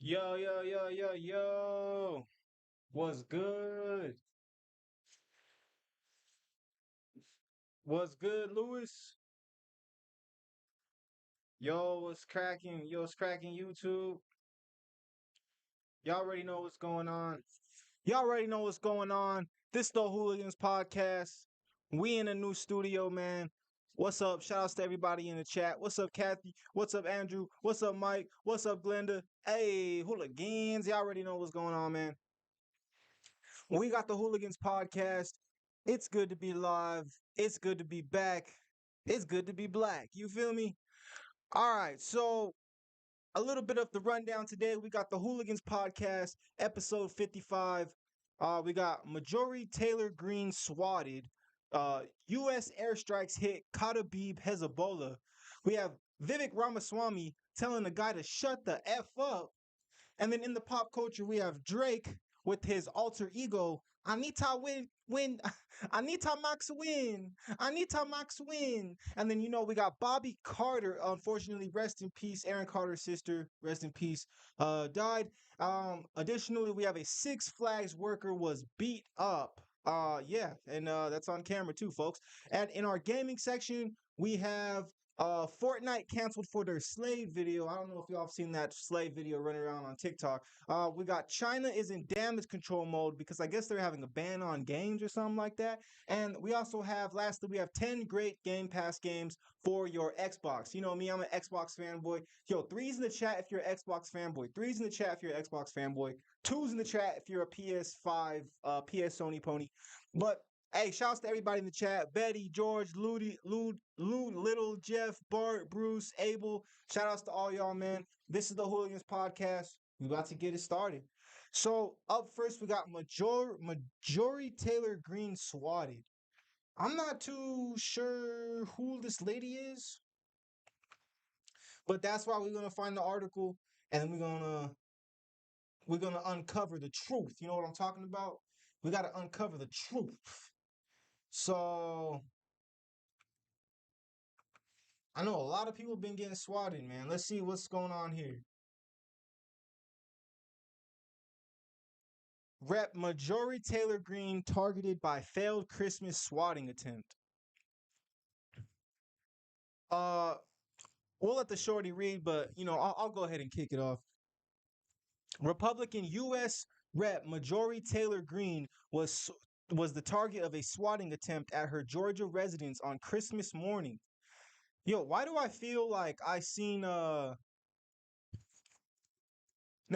Yo, yo, yo, yo, yo. What's good? What's good, Lewis? Yo, what's cracking? Yo, what's cracking, YouTube? Y'all already know what's going on. Y'all already know what's going on. This the Hooligans podcast. We in a new studio, man. What's up? Shout outs to everybody in the chat. What's up, Kathy? What's up, Andrew? What's up, Mike? What's up, Glenda? Hey, Hooligans. Y'all already know what's going on, man. We got the Hooligans podcast. It's good to be live. It's good to be back. It's good to be black. You feel me? All right. So, a little bit of the rundown today. We got the Hooligans podcast, episode 55. We got Majori Taylor Greene swatted. U.S. airstrikes hit Khatabib Hezbollah. We have Vivek Ramaswamy telling the guy to shut the F up. And then in the pop culture, we have Drake with his alter ego, Anita Wynn, Anita Max Wynn, Anita Max Wynn. And then, we got Bobby Carter, unfortunately, rest in peace. Aaron Carter's sister, rest in peace, died. Additionally, we have a Six Flags worker was beat up. Yeah, and that's on camera too, folks. And in our gaming section, we have Fortnite canceled for their slave video. I don't know if y'all have seen that slave video running around on TikTok. We got China is in damage control mode because I guess they're having a ban on games or something like that. And we also have, lastly, we have 10 great Game Pass games for your Xbox. You know me, I'm an Xbox fanboy. Yo, threes in the chat if you're an Xbox fanboy. Threes in the chat if you're an Xbox fanboy. Twos in the chat if you're a PS5, PS Sony pony. But hey, shouts to everybody in the chat. Betty, George, Little, Jeff, Bart, Bruce, Abel. Shout outs to all y'all, man. This is the Hooligans podcast. We about to get it started. So up first, we got Majori Taylor Greene swatted. I'm not too sure who this lady is, but that's why we're gonna find the article and then we're gonna uncover the truth. You know what I'm talking about? We gotta uncover the truth. So I know a lot of people been getting swatted, man. Let's see what's going on here. Rep Majori Taylor Greene targeted by failed Christmas swatting attempt. Uh, we'll let the shorty read, but I'll go ahead and kick it off. Republican U.S. Rep Majori Taylor Greene was the target of a swatting attempt at her Georgia residence on Christmas morning. Yo, why do I feel like I seen Never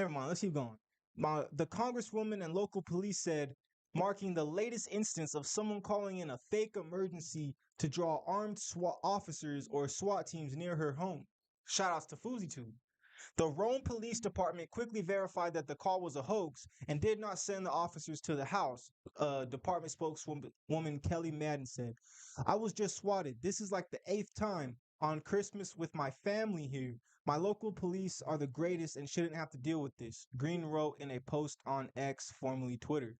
mind, let's keep going. The congresswoman and local police said, marking the latest instance of someone calling in a fake emergency to draw armed SWAT officers or SWAT teams near her home. Shoutouts to FoozyTube. The Rome Police Department quickly verified that the call was a hoax and did not send the officers to the house. Department spokeswoman Kelly Madden said, I was just swatted. This is like the 8th time on Christmas with my family here. My local police are the greatest and shouldn't have to deal with this, Green wrote in a post on X, formerly Twitter.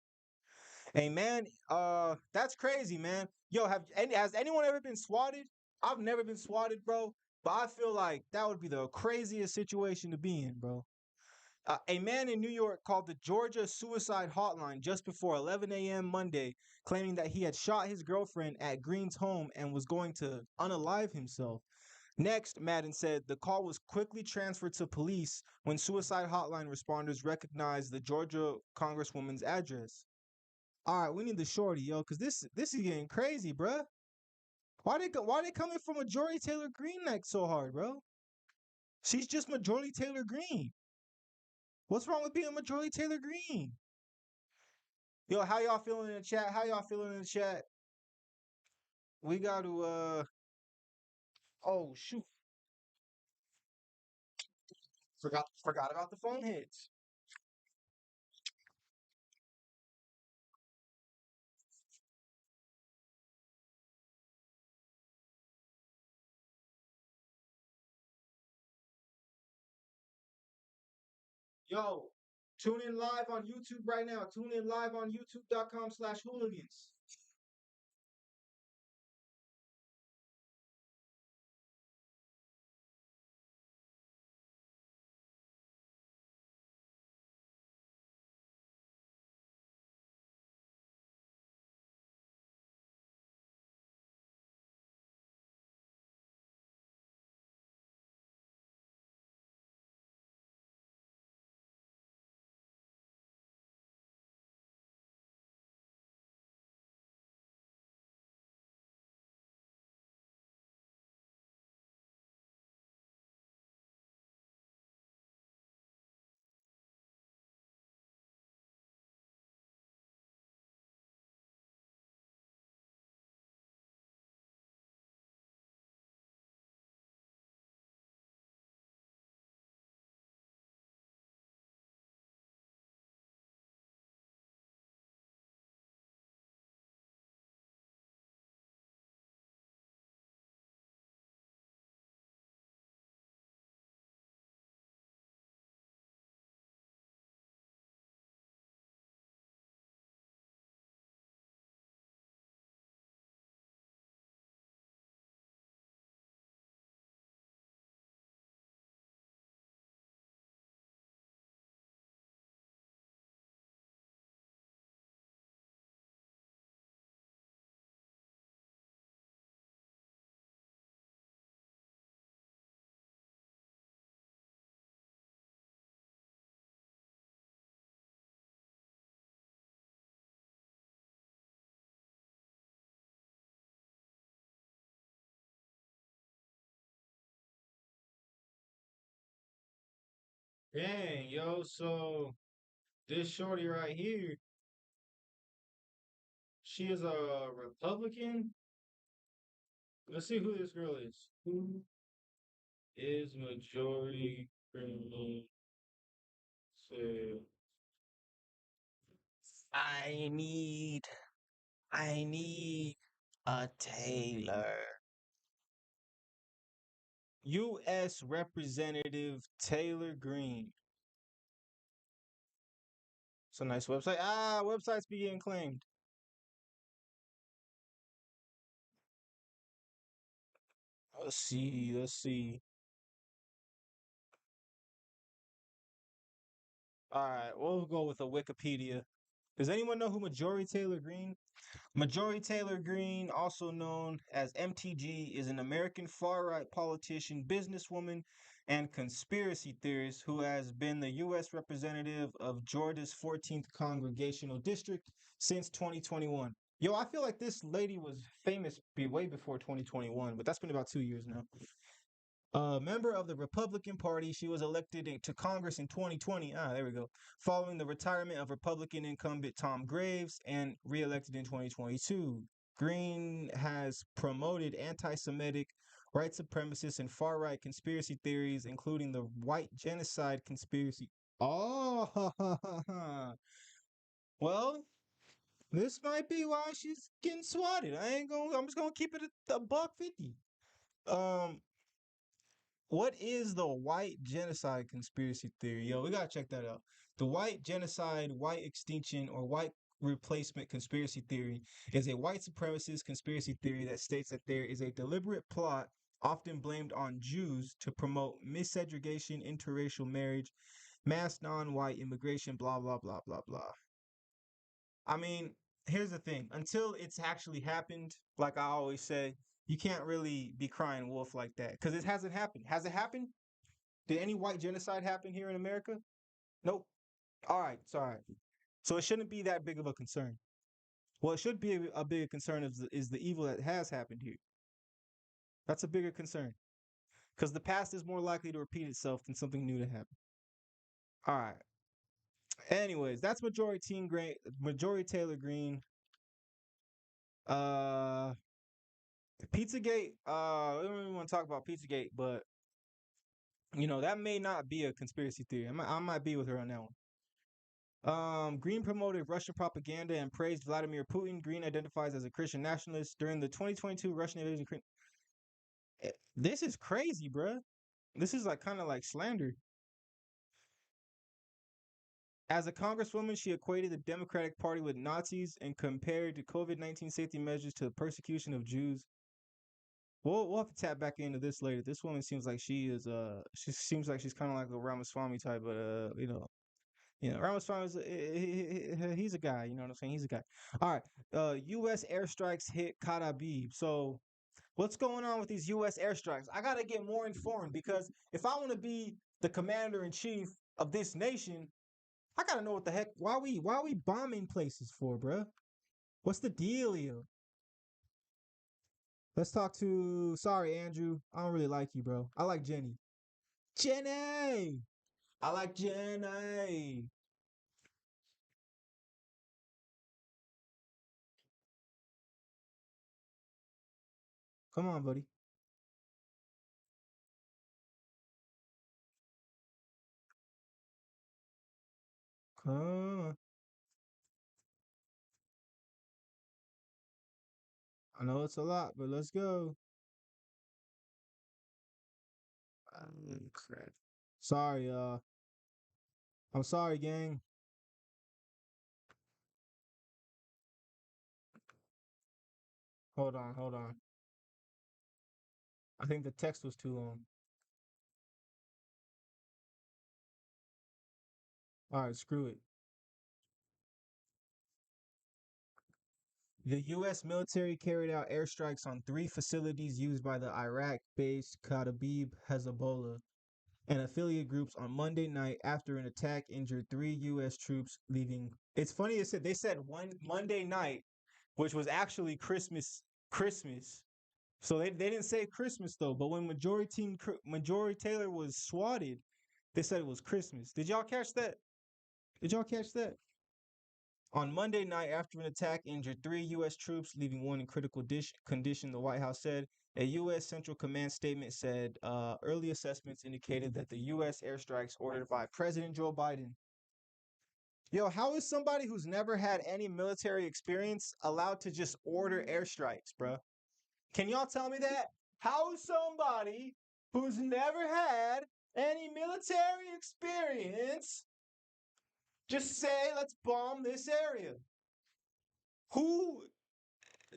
Hey man, that's crazy, man. Yo, has anyone ever been swatted? I've never been swatted, bro. But I feel like that would be the craziest situation to be in, bro. A man in New York called the Georgia Suicide Hotline just before 11 a.m. Monday, claiming that he had shot his girlfriend at Green's home and was going to unalive himself. Next, Madden said the call was quickly transferred to police when Suicide Hotline responders recognized the Georgia congresswoman's address. All right, we need the shorty, yo, because this is getting crazy, bruh. Why they coming for Majority Taylor Greene like so hard, bro? She's just Majority Taylor Greene. What's wrong with being Majority Taylor Greene? Yo, how y'all feeling in the chat? How y'all feeling in the chat? We got to oh shoot. Forgot about the phone hits. Yo, tune in live on YouTube right now. Tune in live on youtube.com/hooligans. Dang, yo, so this shorty right here, she is a Republican. Let's see who this girl is. Who is majority criminal? Say, I need, I need a Taylor. U.S. Representative Taylor Green. It's a nice website. Ah, websites be getting claimed. Let's see. Let's see. All right, we'll go with a Wikipedia. Does anyone know who Majority Taylor Green? Majority Taylor Greene, also known as MTG, is an American far right politician, businesswoman, and conspiracy theorist who has been the U.S. representative of Georgia's 14th Congressional District since 2021. Yo, I feel like this lady was famous way before 2021, but that's been about 2 years now. A member of the Republican Party, she was elected to Congress in 2020. Ah, there we go. Following the retirement of Republican incumbent Tom Graves and reelected in 2022. Green has promoted anti Semitic, white supremacist, and far right conspiracy theories, including the white genocide conspiracy. Oh, well, this might be why she's getting swatted. I'm just gonna keep it a buck 50. Um, What is the white genocide conspiracy theory? Yo, we gotta check that out. The white genocide, white extinction, or white replacement conspiracy theory is a white supremacist conspiracy theory that states that there is a deliberate plot, often blamed on Jews, to promote misegregation, interracial marriage, mass non-white immigration, blah blah blah blah blah. I mean, here's the thing. Until it's actually happened, like I always say, you can't really be crying wolf like that because it hasn't happened. Has it happened? Did any white genocide happen here in America? Nope. All right, it's all right. So it shouldn't be that big of a concern. Well, it should be a bigger concern is the evil that has happened here. That's a bigger concern because the past is more likely to repeat itself than something new to happen. All right. Anyways, that's Majority Taylor Green. Uh, Pizzagate. We don't even want to talk about Pizzagate, but that may not be a conspiracy theory. I might be with her on that one. Green promoted Russian propaganda and praised Vladimir Putin. Green identifies as a Christian nationalist during the 2022 Russian invasion. This is crazy, bruh. This is like kind of like slander. As a congresswoman, she equated the Democratic Party with Nazis and compared the COVID-19 safety measures to the persecution of Jews. We'll have to tap back into this later. This woman seems like she seems like she's kind of like a Ramaswamy type, but Ramaswamy he's a guy. You know what I'm saying? He's a guy. All right. U.S. airstrikes hit Karabib. So what's going on with these U.S. airstrikes? I gotta get more informed because if I want to be the commander in chief of this nation, I gotta know what the heck. Why we bombing places for, bruh? What's the dealio? Let's talk to. Sorry, Andrew. I don't really like you, bro. I like Jenny. Jenny. I like Jenny. Come on, buddy. Come on. I know it's a lot, but let's go. Crap. Sorry, I'm sorry, gang. Hold on, hold on. I think the text was too long. All right, screw it. The U.S. military carried out airstrikes on three facilities used by the Iraq-based Kataib Hezbollah and affiliate groups on Monday night after an attack injured three U.S. troops leaving. It's funny they said one Monday night, which was actually Christmas. So they didn't say Christmas though. But when Majority Taylor was swatted, They said it was Christmas. Did y'all catch that? Did y'all catch that? On Monday night, after an attack injured three U.S. troops, leaving one in critical condition, the White House said. A U.S. Central Command statement said early assessments indicated that the U.S. airstrikes ordered by President Joe Biden. Yo, how is somebody who's never had any military experience allowed to just order airstrikes, bro? Can y'all tell me that? How is somebody who's never had any military experience just say, let's bomb this area? Who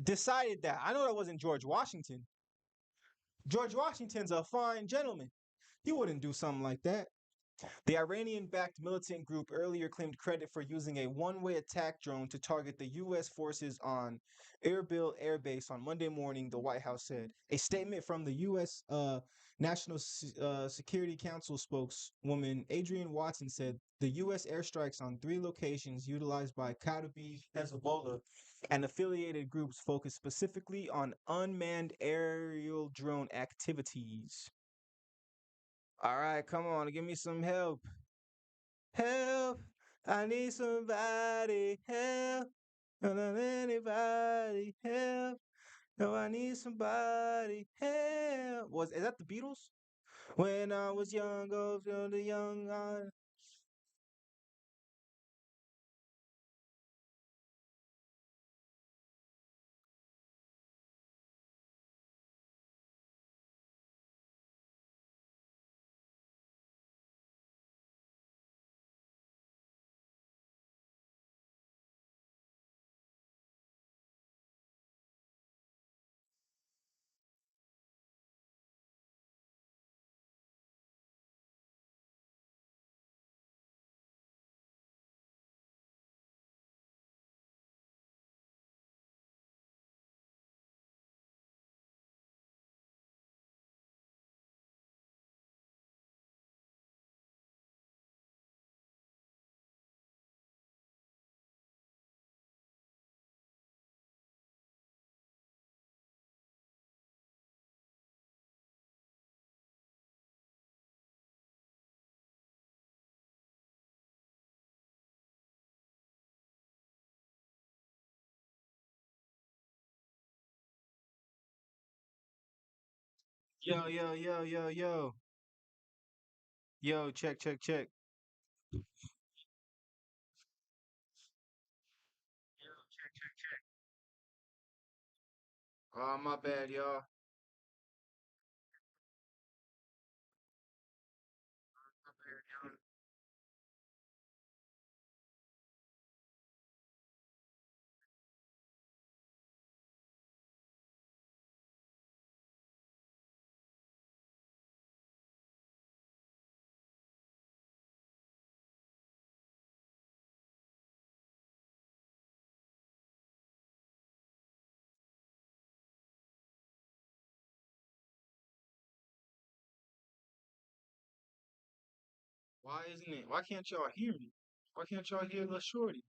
decided that? I know that wasn't George Washington. George Washington's a fine gentleman. He wouldn't do something like that. The Iranian backed militant group earlier claimed credit for using a one-way attack drone to target the U.S. forces on Erbil Air Base on Monday morning, the White House said. A statement from the U.S. National Security Council spokeswoman Adrienne Watson said the U.S. airstrikes on three locations utilized by Kataib Hezbollah and affiliated groups focused specifically on unmanned aerial drone activities. All right, come on, give me some help. Help! I need somebody. Help! Don't let anybody help. No, I need somebody. Help! Is that the Beatles? When I was young, oh, the young. Yo, yo, yo, yo, yo. Yo, check, check, check. Oh, my bad, y'all. Why isn't it? Why can't y'all hear me? Why can't y'all hear the shorty?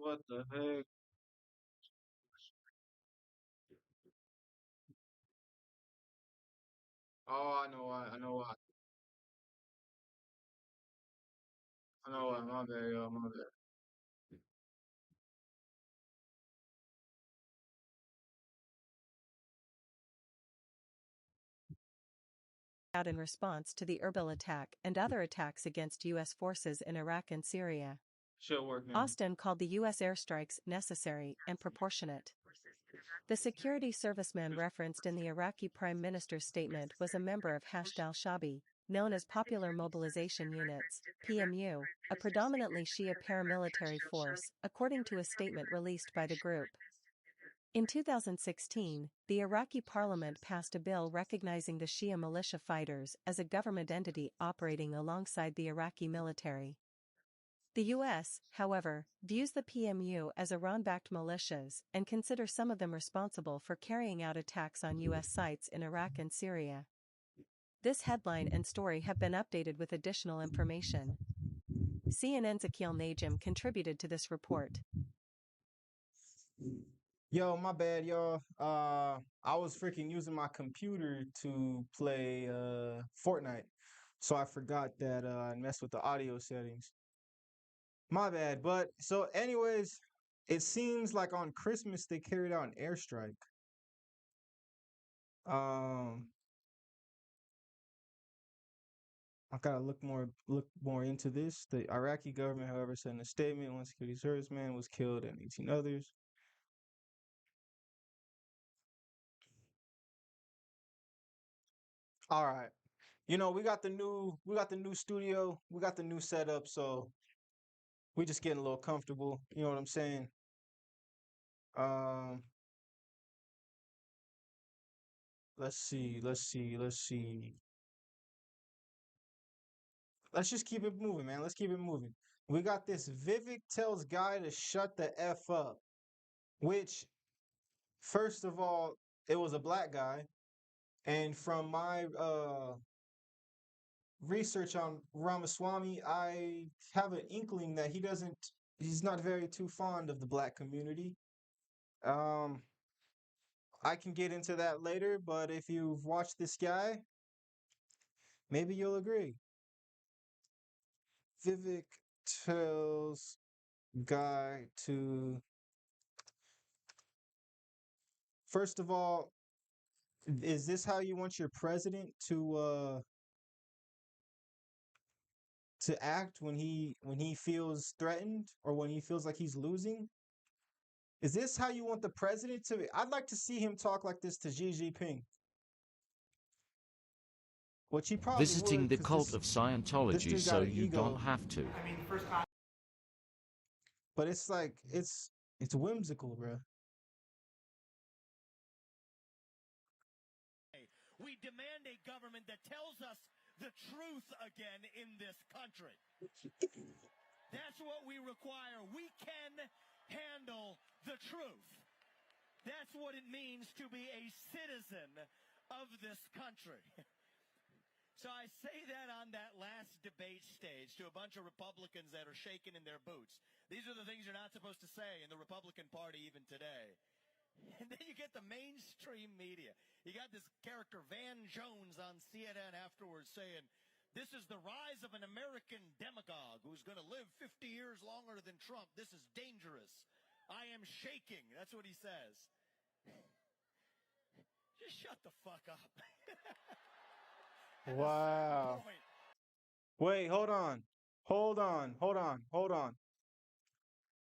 What the heck? Oh, I know why. I know why. I know why. My bad, y'all. My bad. Out in response to the Erbil attack and other attacks against U.S. forces in Iraq and Syria. Should work now. Austin called the U.S. airstrikes necessary and proportionate. The security serviceman referenced in the Iraqi Prime Minister's statement was a member of Hashd al-Shabi, known as Popular Mobilization Units, PMU, a predominantly Shia paramilitary force, according to a statement released by the group. In 2016, the Iraqi parliament passed a bill recognizing the Shia militia fighters as a government entity operating alongside the Iraqi military. The U.S., however, views the PMU as Iran-backed militias and considers some of them responsible for carrying out attacks on U.S. sites in Iraq and Syria. This headline and story have been updated with additional information. CNN's Akil Najim contributed to this report. Yo, my bad, y'all. I was freaking using my computer to play Fortnite, so I forgot that I messed with the audio settings. My bad. But so, anyways, it seems like on Christmas they carried out an airstrike. Um, I gotta look more into this. The Iraqi government, however, said in a statement, one security serviceman was killed and 18 others. All right. We got the new studio, we got the new setup, so we just getting a little comfortable. You know what I'm saying? Um, let's see. Let's just keep it moving, man. Let's keep it moving. We got this Vivek tells guy to shut the F up, which, first of all, it was a black guy. And from my research on Ramaswamy, I have an inkling that he's not very too fond of the black community. Um, I can get into that later, but if you've watched this guy, maybe you'll agree. Vivek tells guy to, first of all, is this how you want your president to act when he feels threatened or when he feels like he's losing? Is this how you want the president to? I'd like to see him talk like this to Xi Jinping, which he probably Visiting would, the because cult this of this Scientology dude so got an you don't ego. have to. But it's like it's whimsical, bro. We demand a government that tells us the truth again in this country. That's what we require. We can handle the truth. That's what it means to be a citizen of this country. So I say that on that last debate stage to a bunch of Republicans that are shaking in their boots. These are the things you're not supposed to say in the Republican Party even today. And then you get the mainstream media. You got this character, Van Jones, on CNN afterwards saying, this is the rise of an American demagogue who's going to live 50 years longer than Trump. This is dangerous. I am shaking. That's what he says. Just shut the fuck up. At a certain Wow. point, Wait, hold on. Hold on.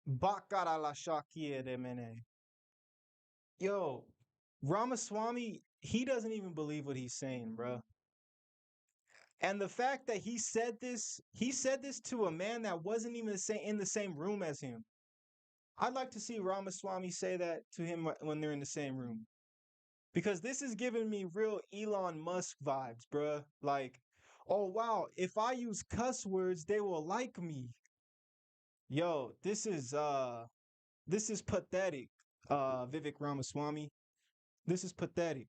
Bakara la shakiere mene. Yo, Ramaswamy, he doesn't even believe what he's saying, bro. And the fact that he said this to a man that wasn't even in the same room as him. I'd like to see Ramaswamy say that to him when they're in the same room. Because this is giving me real Elon Musk vibes, bruh. Like, oh wow, if I use cuss words, they will like me. Yo, this is pathetic, Vivek Ramaswamy. This is pathetic.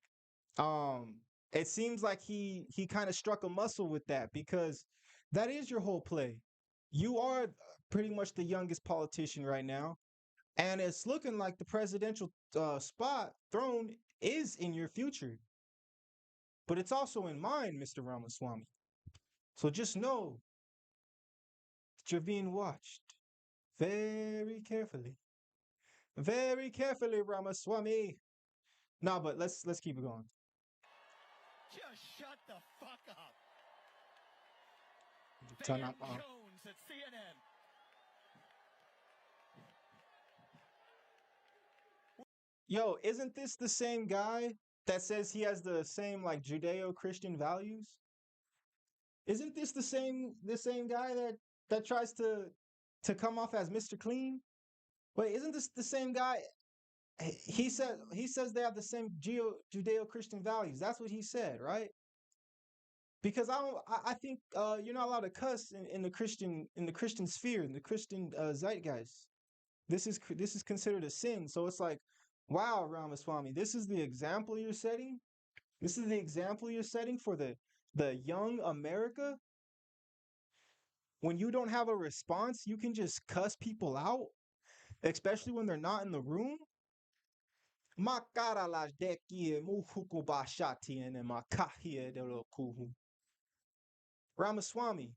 Um, it seems like he kind of struck a muscle with that because that is your whole play. You are pretty much the youngest politician right now, and it's looking like the presidential spot throne is in your future, but it's also in mine, Mr. Ramaswamy. So just know that you're being watched very carefully, very carefully, Ramaswamy. No, but let's keep it going. just shut the fuck up. Turn Van up. Jones at CNN. Yo, isn't this the same guy that says he has the same like Judeo-Christian values? Isn't this the same guy that tries to come off as Mr. Clean? Wait, isn't this the same guy? He says they have the same Judeo-Christian values. That's what he said, right? Because I think you're not allowed to cuss in the Christian sphere, in the Christian zeitgeist. This is considered a sin. So it's like, wow, Ramaswamy, this is the example you're setting. This is the example you're setting for the young America. When you don't have a response, you can just cuss people out, especially when they're not in the room. Makara la dekie muhuku bashati ene makahie de lo kuhu. Ramaswamy,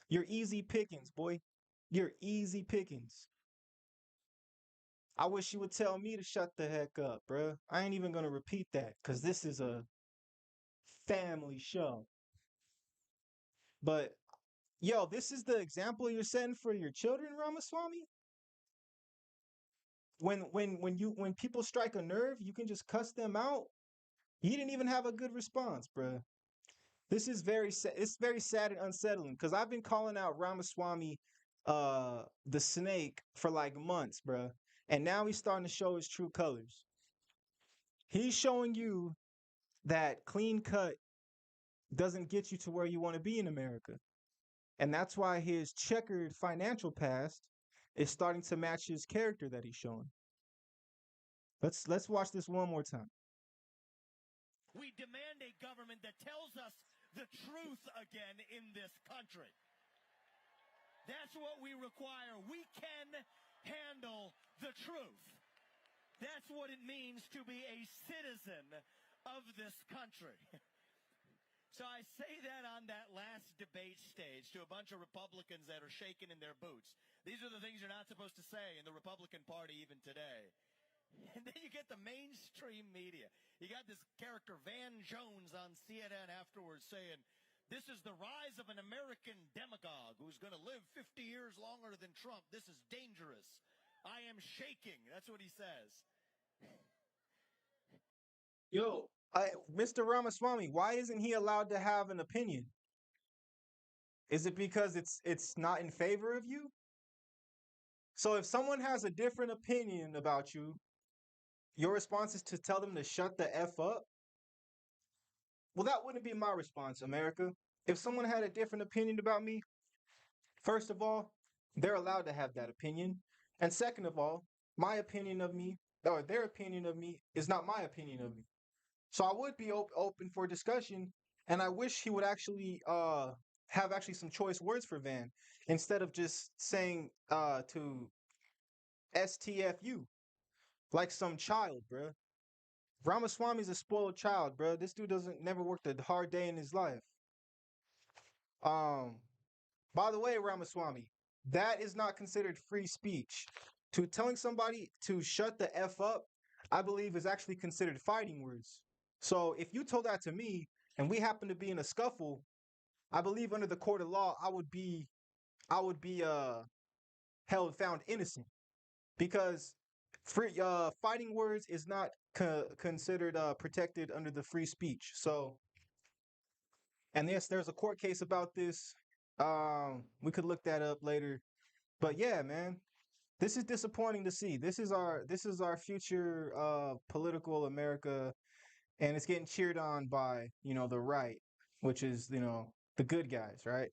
you're easy pickings, boy. You're easy pickings. I wish you would tell me to shut the heck up, bruh. I ain't even gonna repeat that because this is a family show. But yo, this is the example you're setting for your children, Ramaswamy. When people strike a nerve, you can just cuss them out. You didn't even have a good response, bruh. This is very sad. It's very sad and unsettling because I've been calling out Ramaswamy, the snake, for like months, bruh. And now he's starting to show his true colors. He's showing you that clean cut doesn't get you to where you want to be in America. And that's why his checkered financial past is starting to match his character that he's showing. Let's watch this one more time. We demand a government that tells us the truth again in this country. That's what we require. We can handle the truth. That's what it means to be a citizen of this country. So I say that on that last debate stage to a bunch of Republicans that are shaking in their boots. These are the things you're not supposed to say in the Republican Party even today. And then you get the mainstream media. You got this character Van Jones on CNN afterwards saying, this is the rise of an American demagogue who's going to live 50 years longer than Trump. This is dangerous. I am shaking. That's what he says. Yo, Mr. Ramaswamy, why isn't he allowed to have an opinion? Is it because it's not in favor of you? So if someone has a different opinion about you, your response is to tell them to shut the F up? Well, that wouldn't be my response, America. If someone had a different opinion about me, first of all, they're allowed to have that opinion. And second of all, my opinion of me, or their opinion of me, is not my opinion of me. So I would be open for discussion, and I wish he would actually have actually some choice words for Van instead of just saying to STFU like some child, bruh. Ramaswamy's a spoiled child, bruh. This dude doesn't never worked a hard day in his life. Um, by the way, Ramaswamy, that is not considered free speech. To telling somebody to shut the F up, I believe is actually considered fighting words. So if you told that to me and we happen to be in a scuffle, I believe under the court of law, I would be held found innocent because free fighting words is not considered protected under the free speech. So, and yes, there's a court case about this. We could look that up later. But yeah, man, this is disappointing to see. This is our future political America, and it's getting cheered on by the right, which is the good guys, right?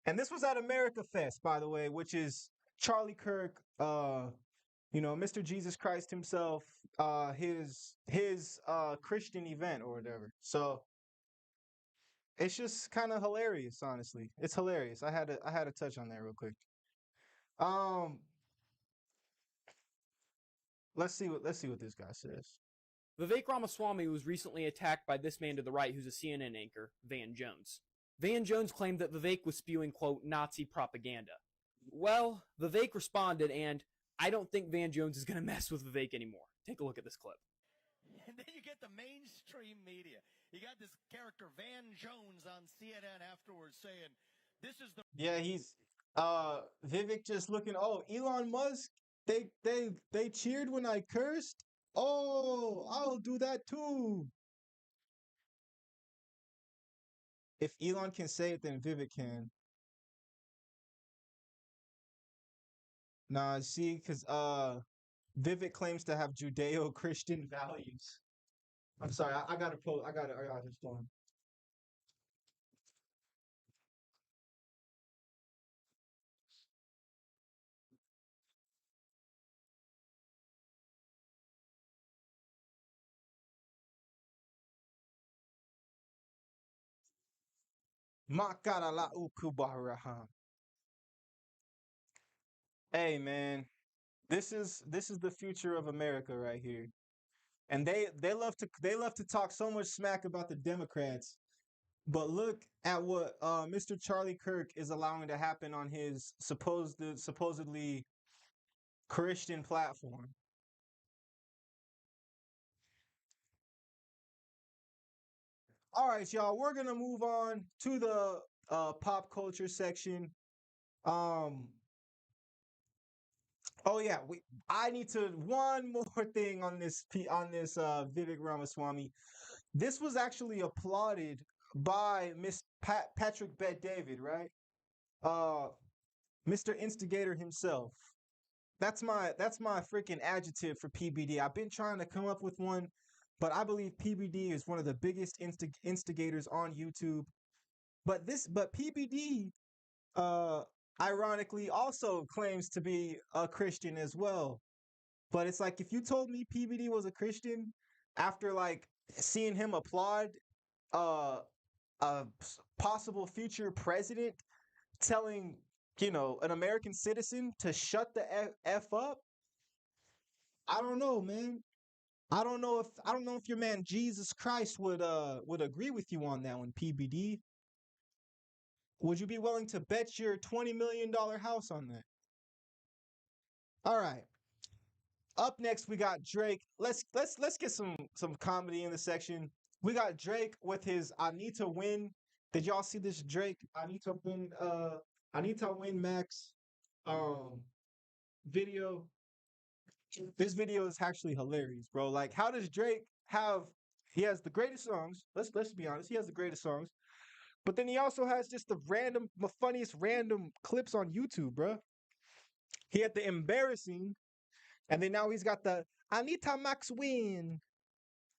And this was at America Fest, by the way, which is Charlie Kirk, Mr. Jesus Christ himself, his Christian event or whatever. So it's just kind of hilarious, honestly. It's hilarious. I had to touch on that real quick. Um, let's see what this guy says. Vivek Ramaswamy was recently attacked by this man to the right who's a CNN anchor, Van Jones. Van Jones claimed that Vivek was spewing, quote, Nazi propaganda. Well, Vivek responded, and I don't think Van Jones is going to mess with Vivek anymore. Take a look at this clip. And then you get the mainstream media. You got this character Van Jones on CNN afterwards saying, this is the Yeah, he's Vivek just looking. Oh, Elon Musk. They cheered when I cursed. Oh, I'll do that too. If Elon can say it, then Vivek can. Nah, see, cause Vivek claims to have Judeo-Christian values. I'm sorry, I gotta pull. I got this one. Makara la ukubaraha. Hey man, this is the future of America right here. And they love to talk so much smack about the Democrats, but look at what Mr. Charlie Kirk is allowing to happen on his supposedly Christian platform. All right, y'all, we're gonna move on to the pop culture section. Um, oh yeah, I need to one more thing on this Vivek Ramaswamy. This was actually applauded by Patrick Bet David, right? Uh, Mr. Instigator himself. That's my freaking adjective for PBD. I've been trying to come up with one, but I believe PBD is one of the biggest instigators on YouTube. But PBD uh ironically also claims to be a Christian as well. But it's like if you told me PBD was a Christian after like seeing him applaud uh possible future president telling an American citizen to shut the f up. I don't know, man. I don't know if your man Jesus Christ would agree with you on that one, PBD. Would you be willing to bet your $20 million house on that? All right. Up next, we got Drake. Let's get some comedy in the section. We got Drake with his Anita Wynn. Did y'all see this Drake Anita Wynn Max um video? This video is actually hilarious, bro. Like, how does Drake have? He has the greatest songs. Let's be honest. He has the greatest songs, but then he also has just the funniest random clips on YouTube, bro. He had the embarrassing, and then now he's got the Anita Max Win.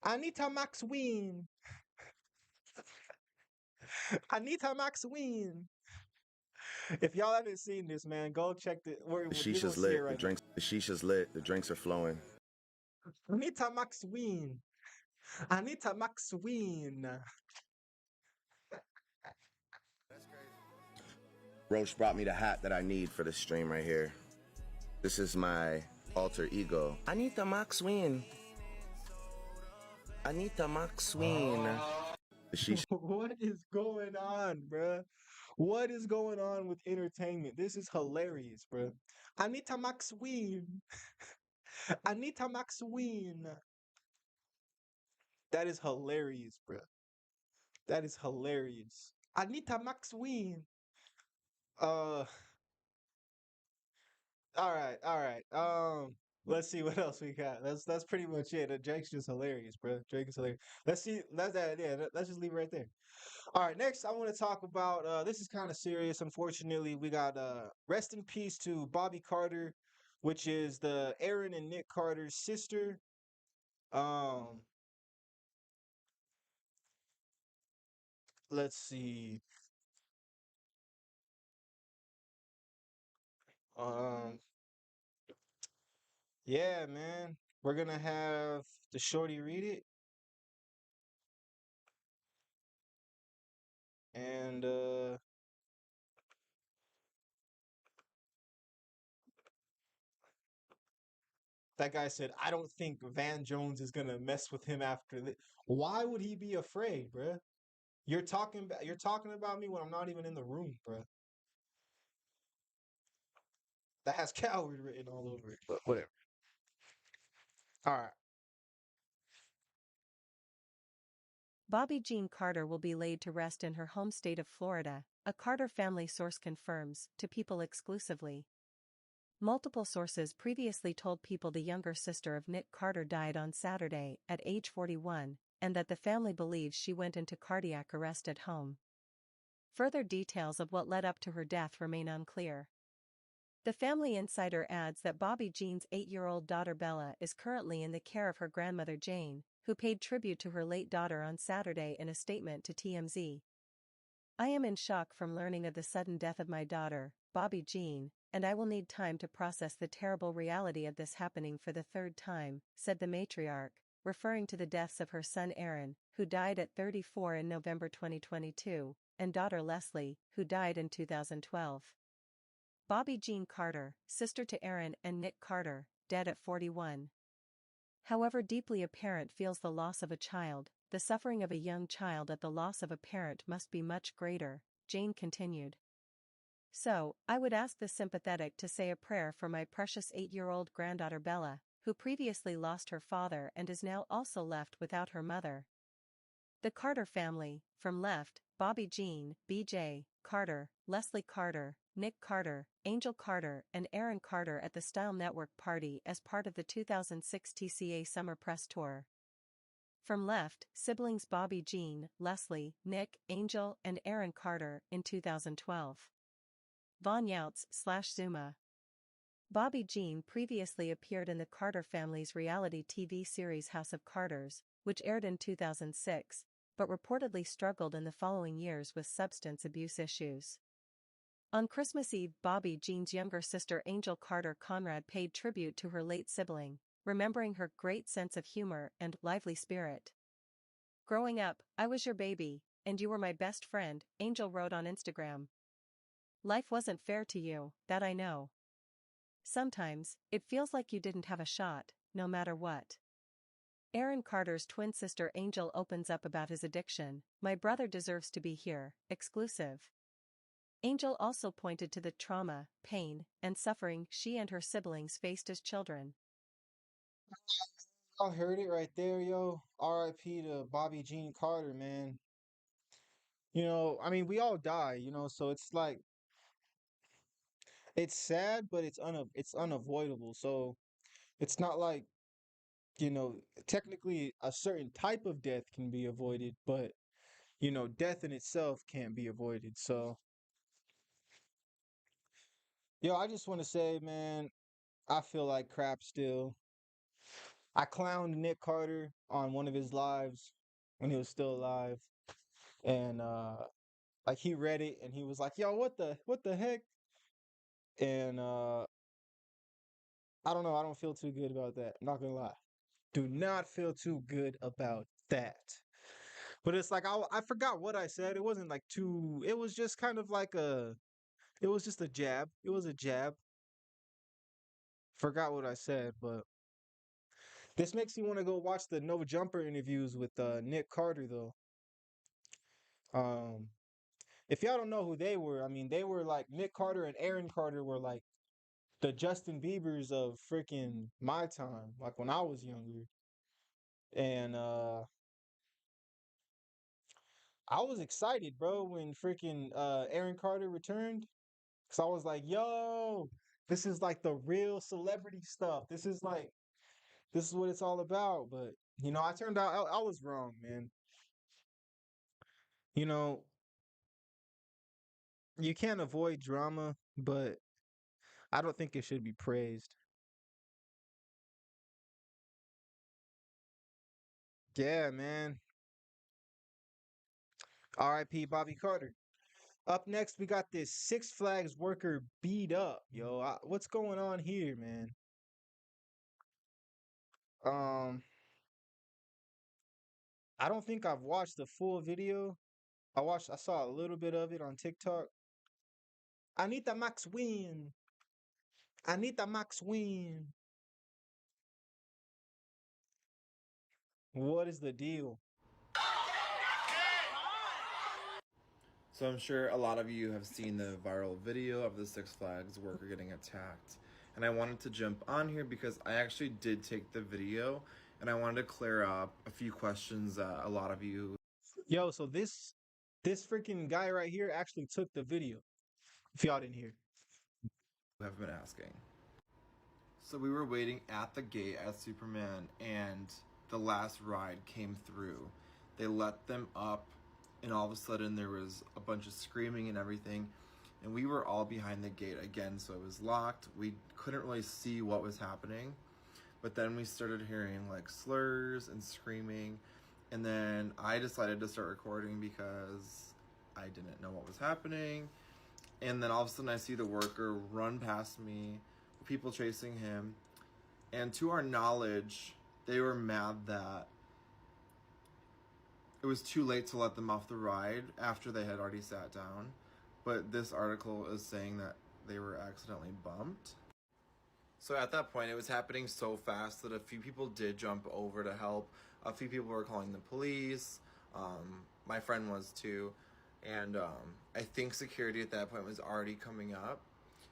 Anita Max Win. Anita Max Win. If y'all haven't seen this, man, go check the. The You're gonna shisha's see it lit. The right drinks. The shisha's lit. The drinks are flowing. now. Anita Max Win. Anita Max Win. Roche brought me the hat that I need for this stream right here. This is my alter ego. Anita Maxwin. Anita Maxwin. The shisha. What is going on, bruh? What is going on with entertainment? This is hilarious, bruh. Anita McSween. Anita McSween. That is hilarious, bruh. That is hilarious. Anita McSween. Uh, all right. Let's see what else we got. That's pretty much it. Drake's just hilarious, bruh. Drake is hilarious. Let's see. That's that. Yeah, let's just leave it right there. All right, next I want to talk about this is kind of serious. Unfortunately, we got rest in peace to Bobby Carter, which is the Aaron and Nick Carter's sister. Um let's see. Um yeah, man. We're going to have the shorty read it and that guy said, "I don't think Van Jones is going to mess with him after this." Why would he be afraid, bruh? You're talking about me when I'm not even in the room, bruh. That has coward written all over it, but whatever. All right. Bobby Jean Carter will be laid to rest in her home state of Florida, a Carter family source confirms, to People exclusively. Multiple sources previously told People the younger sister of Nick Carter died on Saturday at age 41, and that the family believes she went into cardiac arrest at home. Further details of what led up to her death remain unclear. The Family Insider adds that Bobby Jean's 8-year-old daughter Bella is currently in the care of her grandmother Jane, who paid tribute to her late daughter on Saturday in a statement to TMZ. "I am in shock from learning of the sudden death of my daughter, Bobby Jean, and I will need time to process the terrible reality of this happening for the third time," said the matriarch, referring to the deaths of her son Aaron, who died at 34 in November 2022, and daughter Leslie, who died in 2012. Bobby Jean Carter, sister to Aaron and Nick Carter, dead at 41. "However deeply a parent feels the loss of a child, the suffering of a young child at the loss of a parent must be much greater," Jane continued. "So, I would ask the sympathetic to say a prayer for my precious 8-year-old granddaughter Bella, who previously lost her father and is now also left without her mother." The Carter family, from left, Bobby Jean, BJ, Carter, Leslie Carter, Nick Carter, Angel Carter and Aaron Carter at the Style Network party as part of the 2006 TCA Summer Press Tour. From left, siblings Bobby Jean, Leslie, Nick, Angel and Aaron Carter in 2012. Von Youts/Zuma. Bobby Jean previously appeared in the Carter family's reality TV series House of Carters, which aired in 2006, but reportedly struggled in the following years with substance abuse issues. On Christmas Eve, Bobby Jean's younger sister Angel Carter Conrad paid tribute to her late sibling, remembering her great sense of humor and lively spirit. "Growing up, I was your baby, and you were my best friend," Angel wrote on Instagram. "Life wasn't fair to you, that I know. Sometimes, it feels like you didn't have a shot, no matter what." Aaron Carter's twin sister Angel opens up about his addiction. "My brother deserves to be here," exclusive. Angel also pointed to the trauma, pain, and suffering she and her siblings faced as children. I heard it right there, yo. R.I.P. to Bobby Jean Carter, man. I mean, we all die, so it's like it's sad, but it's unavoidable. So it's not like, you know, technically a certain type of death can be avoided, but death in itself can't be avoided. So, yo, I just want to say, man, I feel like crap still. I clowned Nick Carter on one of his lives when he was still alive, and like he read it and he was like, "Yo, what the heck?" And I don't know, I don't feel too good about that. I'm not gonna lie. Do not feel too good about that. But it's like I forgot what I said. It wasn't like too. It was just kind of like a. It was just a jab. It was a jab. Forgot what I said, but this makes me want to go watch the No Jumper interviews with Nick Carter though. Um, if y'all don't know who they were, I mean they were like Nick Carter and Aaron Carter were like the Justin Biebers of freaking my time, like when I was younger. And I was excited, bro, when freaking Aaron Carter returned. Cause I was like, yo, this is like the real celebrity stuff. This is what it's all about. But I turned out I was wrong, man. You know, you can't avoid drama, but I don't think it should be praised. Yeah, man. R.I.P. Bobby Carter. Up next, we got this Six Flags worker beat up, yo. What's going on here, man? Um, I don't think I've watched the full video. I saw a little bit of it on TikTok. Anita Max Wynn. Anita Max Wynn. What is the deal? So I'm sure a lot of you have seen the viral video of the Six Flags worker getting attacked. And I wanted to jump on here because I actually did take the video and I wanted to clear up a few questions that a lot of you Yo, so this freaking guy right here actually took the video. If y'all didn't hear. have been asking. So we were waiting at the gate at Superman and the last ride came through. They let them up and all of a sudden there was a bunch of screaming and everything. and we were all behind the gate again, so it was locked. We couldn't really see what was happening, but then we started hearing like slurs and screaming, and then I decided to start recording because I didn't know what was happening. And then all of a sudden I see the worker run past me, people chasing him, and to our knowledge, they were mad that it was too late to let them off the ride after they had already sat down. But this article is saying that they were accidentally bumped. So at that point, it was happening so fast that a few people did jump over to help. A few people were calling the police. My friend was too. And I think security at that point was already coming up.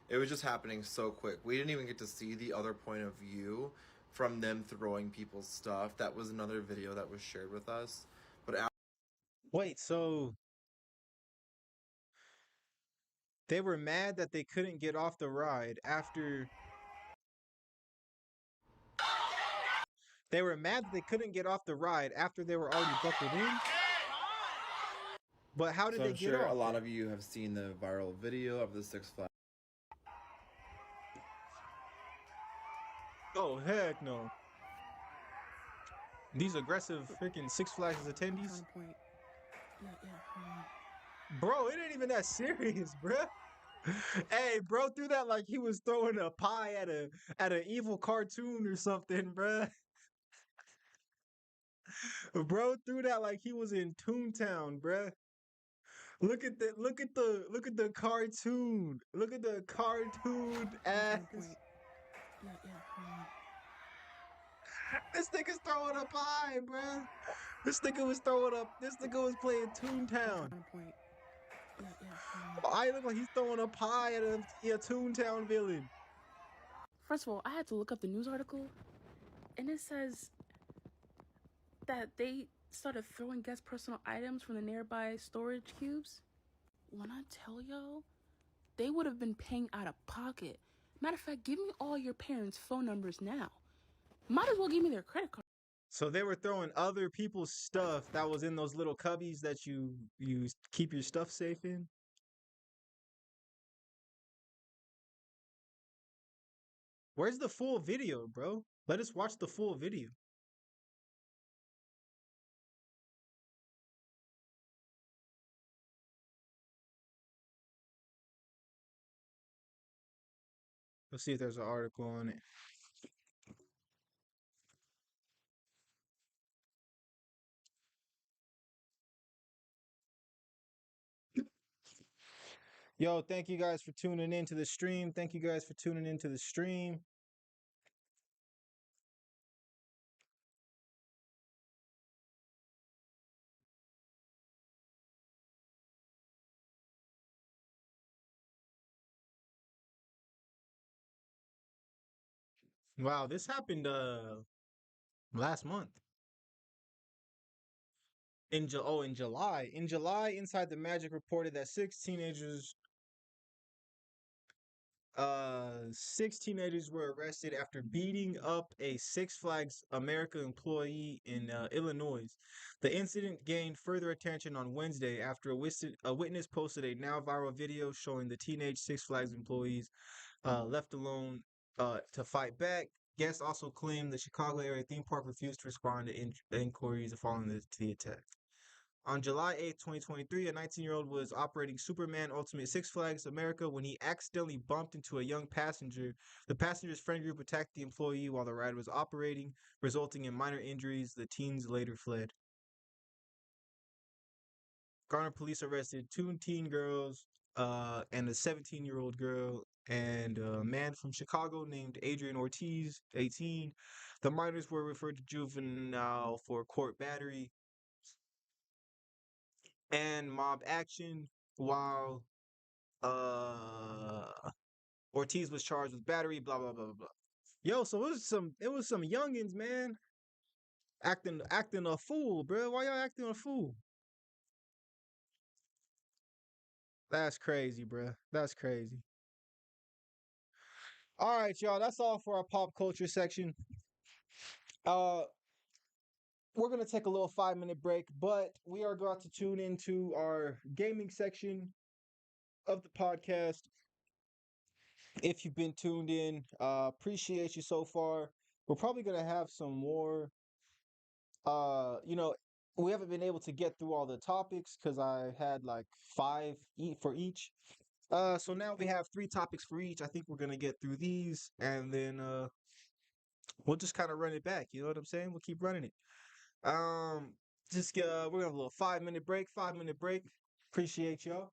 It was just happening so quick. We didn't even get to see the other point of view from them throwing people's stuff. That was another video that was shared with us. But Wait, so they were mad that they couldn't get off the ride after. They were mad that they couldn't get off the ride after they were already buckled in? But how did so they I'm get sure off? a lot of you have seen the viral video of the Six Flags. Oh, heck no. These aggressive freaking Six Flags attendees? Bro, it ain't even that serious, bruh. Hey, bro threw that like he was throwing a pie at an evil cartoon or something, bruh. Bro threw that like he was in Toontown, bruh. Look at the cartoon. Look at the cartoon ass. This nigga's throwing a pie, bruh. This nigga was playing Toontown. I look like he's throwing a pie at a Toontown villain. First of all, I had to look up the news article, and it says that they started throwing guest personal items from the nearby storage cubes. When I tell y'all, they would have been paying out of pocket. Matter of fact, give me all your parents' phone numbers now. Might as well give me their credit card. So they were throwing other people's stuff that was in those little cubbies that you keep your stuff safe in. Where's the full video, bro? Let us watch the full video. Let's see if there's an article on it. Yo, thank you guys for tuning into the stream. Thank you guys for tuning into the stream. Wow, this happened last month. In July. In July, Inside the Magic reported that six teenagers were arrested after beating up a Six Flags America employee in Illinois. The incident gained further attention on Wednesday after a witness posted a now viral video showing the teenage Six Flags employees left alone to fight back. Guests also claimed the Chicago area theme park refused to respond to inquiries following the attack. On July 8th, 2023, a 19-year-old was operating Superman Ultimate Six Flags America when he accidentally bumped into a young passenger. The passenger's friend group attacked the employee while the ride was operating, resulting in minor injuries. The teens later fled. Garner police arrested two teen girls and a 17-year-old girl and a man from Chicago named Adrian Ortiz, 18. The minors were referred to juvenile for court battery and mob action, while Ortiz was charged with battery, blah blah blah blah blah. Yo, so it was some youngins, man, acting a fool, bro. Why y'all acting a fool? That's crazy, bro. That's crazy. All right, y'all. That's all for our pop culture section. Uh, we're gonna take a little 5-minute break, but we are going to tune into our gaming section. of the podcast. If you've been tuned in, appreciate you so far. We're probably gonna have some more. You know, we haven't been able to get through all the topics because I had like five for each. So now we have three topics for each. I think we're gonna get through these, and then we'll just kind of run it back. You know what I'm saying? We'll keep running it. Um, just we're gonna have a little 5 minute break. 5 minute break. Appreciate y'all.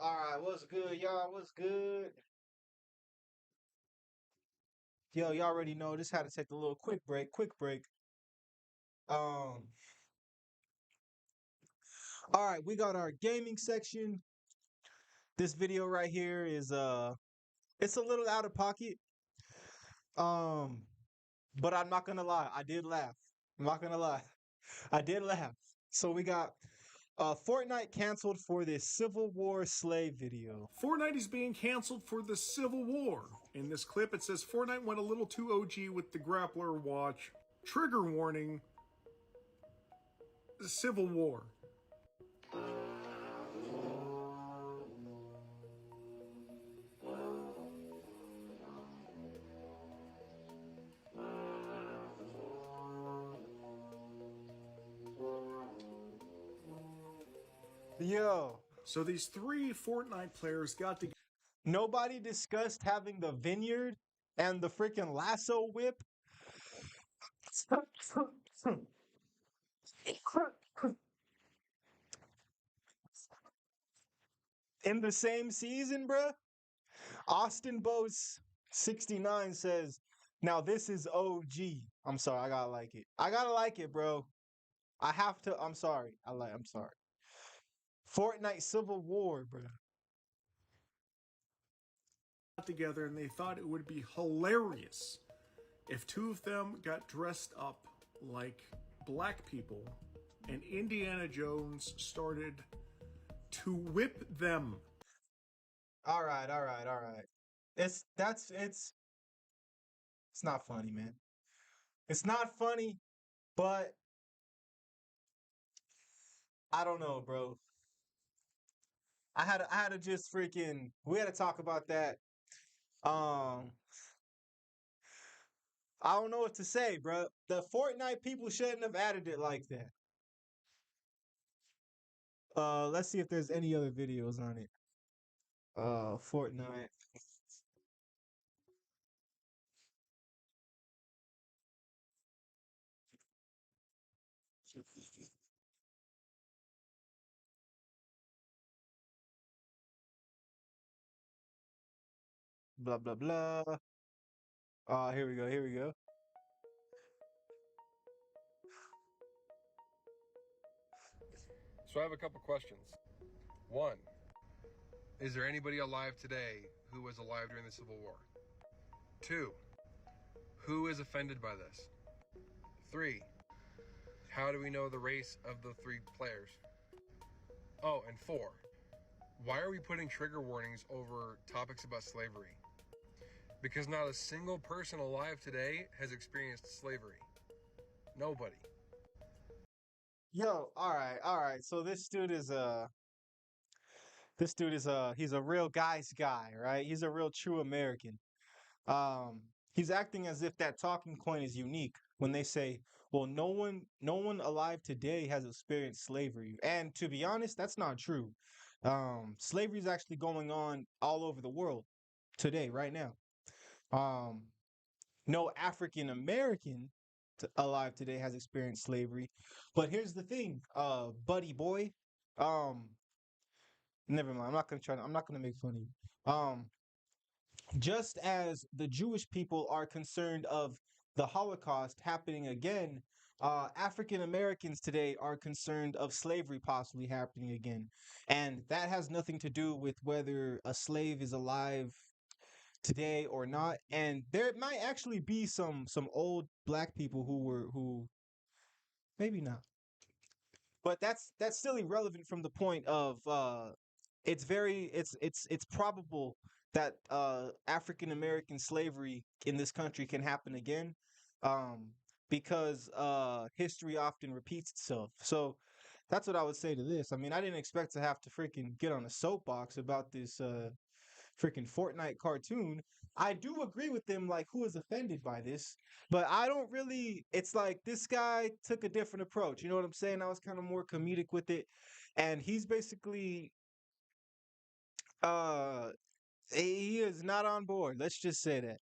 All right, what's good, y'all? What's good? Yo, y'all already know this had to take a little quick break. Quick break. Um, all right, we got our gaming section. This video right here is it's a little out of pocket. Um, but I'm not gonna lie, I did laugh. I'm not gonna lie. I did laugh. So we got Fortnite canceled for this Civil War slave video. Fortnite is being canceled for the Civil War. In this clip, it says Fortnite went a little too OG with the grappler watch. Trigger warning. Civil War. Yo, So these three Fortnite players got together. nobody discussed having the vineyard and the freaking lasso whip. In the same season, bruh. Austin Boats 69 says, now this is OG. I'm sorry, I gotta like it. I gotta like it, bro. I have to. I'm sorry. I'm sorry. Fortnite Civil War, bro. Together and they thought it would be hilarious if two of them got dressed up like black people and Indiana Jones started to whip them. All right. It's not funny, man. It's not funny, but I don't know, bro. I had to just freaking we had to talk about that. Um I don't know what to say, bro. The Fortnite people shouldn't have added it like that. Let's see if there's any other videos on it. Fortnite. Blah blah blah. Here we go. Here we go. So I have a couple questions. One, is there anybody alive today who was alive during the Civil War? Two, who is offended by this? Three, how do we know the race of the three players? Oh, and four, why are we putting trigger warnings over topics about slavery? Because not a single person alive today has experienced slavery. Nobody. Yo, all right. So this dude is he's a real guy's guy, right? He's a real true American. Um, he's acting as if that talking point is unique when they say, "Well, no one alive today has experienced slavery." And to be honest, that's not true. Slavery is actually going on all over the world today, right now. Um, no African American alive today has experienced slavery. But here's the thing, buddy boy. Um, Never mind. I'm not gonna make fun of you. Just as the Jewish people are concerned of the Holocaust happening again, African Americans today are concerned of slavery possibly happening again. And that has nothing to do with whether a slave is alive today or not. And there might actually be some old black people who maybe not. But that's still irrelevant from the point of it's probable that African American slavery in this country can happen again, um, because history often repeats itself. So that's what I would say to this. I mean, I didn't expect to have to freaking get on a soapbox about this freaking Fortnite cartoon. I do agree with them, like, who is offended by this, but I don't really. It's like this guy took a different approach. You know what I'm saying? I was kind of more comedic with it, and he's basically, uh, he is not on board. Let's just say that.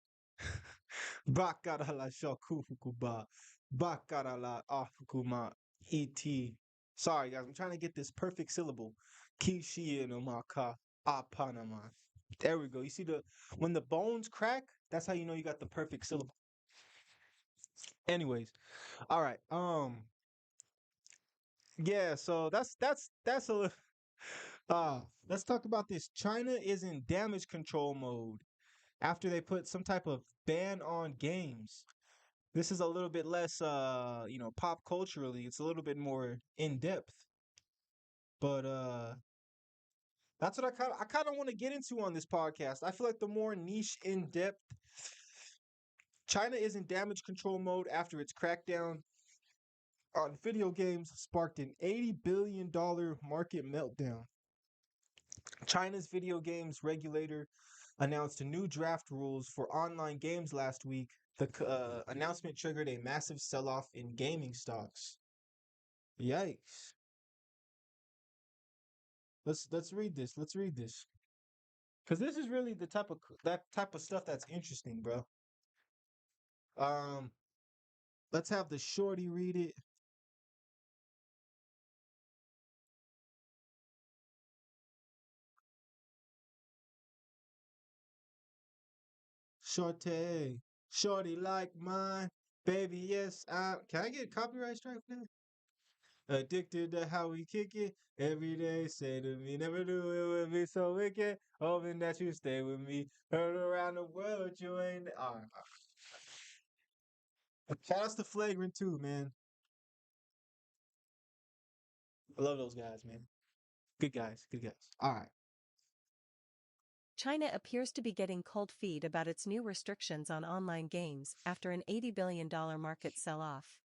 Bakarala shakufukuba. Bakarala afukuma. Et. Sorry, guys. I'm trying to get this perfect syllable. Kishi no maka apanama. There we go. You see when the bones crack, that's how you know you got the perfect syllable. Anyways, all right. Yeah, so that's a let's talk about this. China is in damage control mode after they put some type of ban on games. This is a little bit less pop culturally. It's a little bit more in depth. But that's what I kind of want to get into on this podcast. I feel like the more niche, in depth, China is in damage control mode after its crackdown on video games sparked an $80 billion market meltdown. China's video games regulator announced new draft rules for online games last week. The announcement triggered a massive sell-off in gaming stocks. Yikes! Let's read this. Let's read this because this is really the that type of stuff that's interesting, bro. Um, let's have the shorty read it. Shorty, shorty like mine, baby. Yes, I can. I get a copyright strike for that? Addicted to how we kick it every day. Say to me, never knew it would be so wicked. Hoping that you stay with me. Heard around the world, you ain't. All right. Shout outs to Flagrant too, man. I love those guys, man. Good guys, good guys. All right. China appears to be getting cold feet about its new restrictions on online games after an $80 billion market sell-off.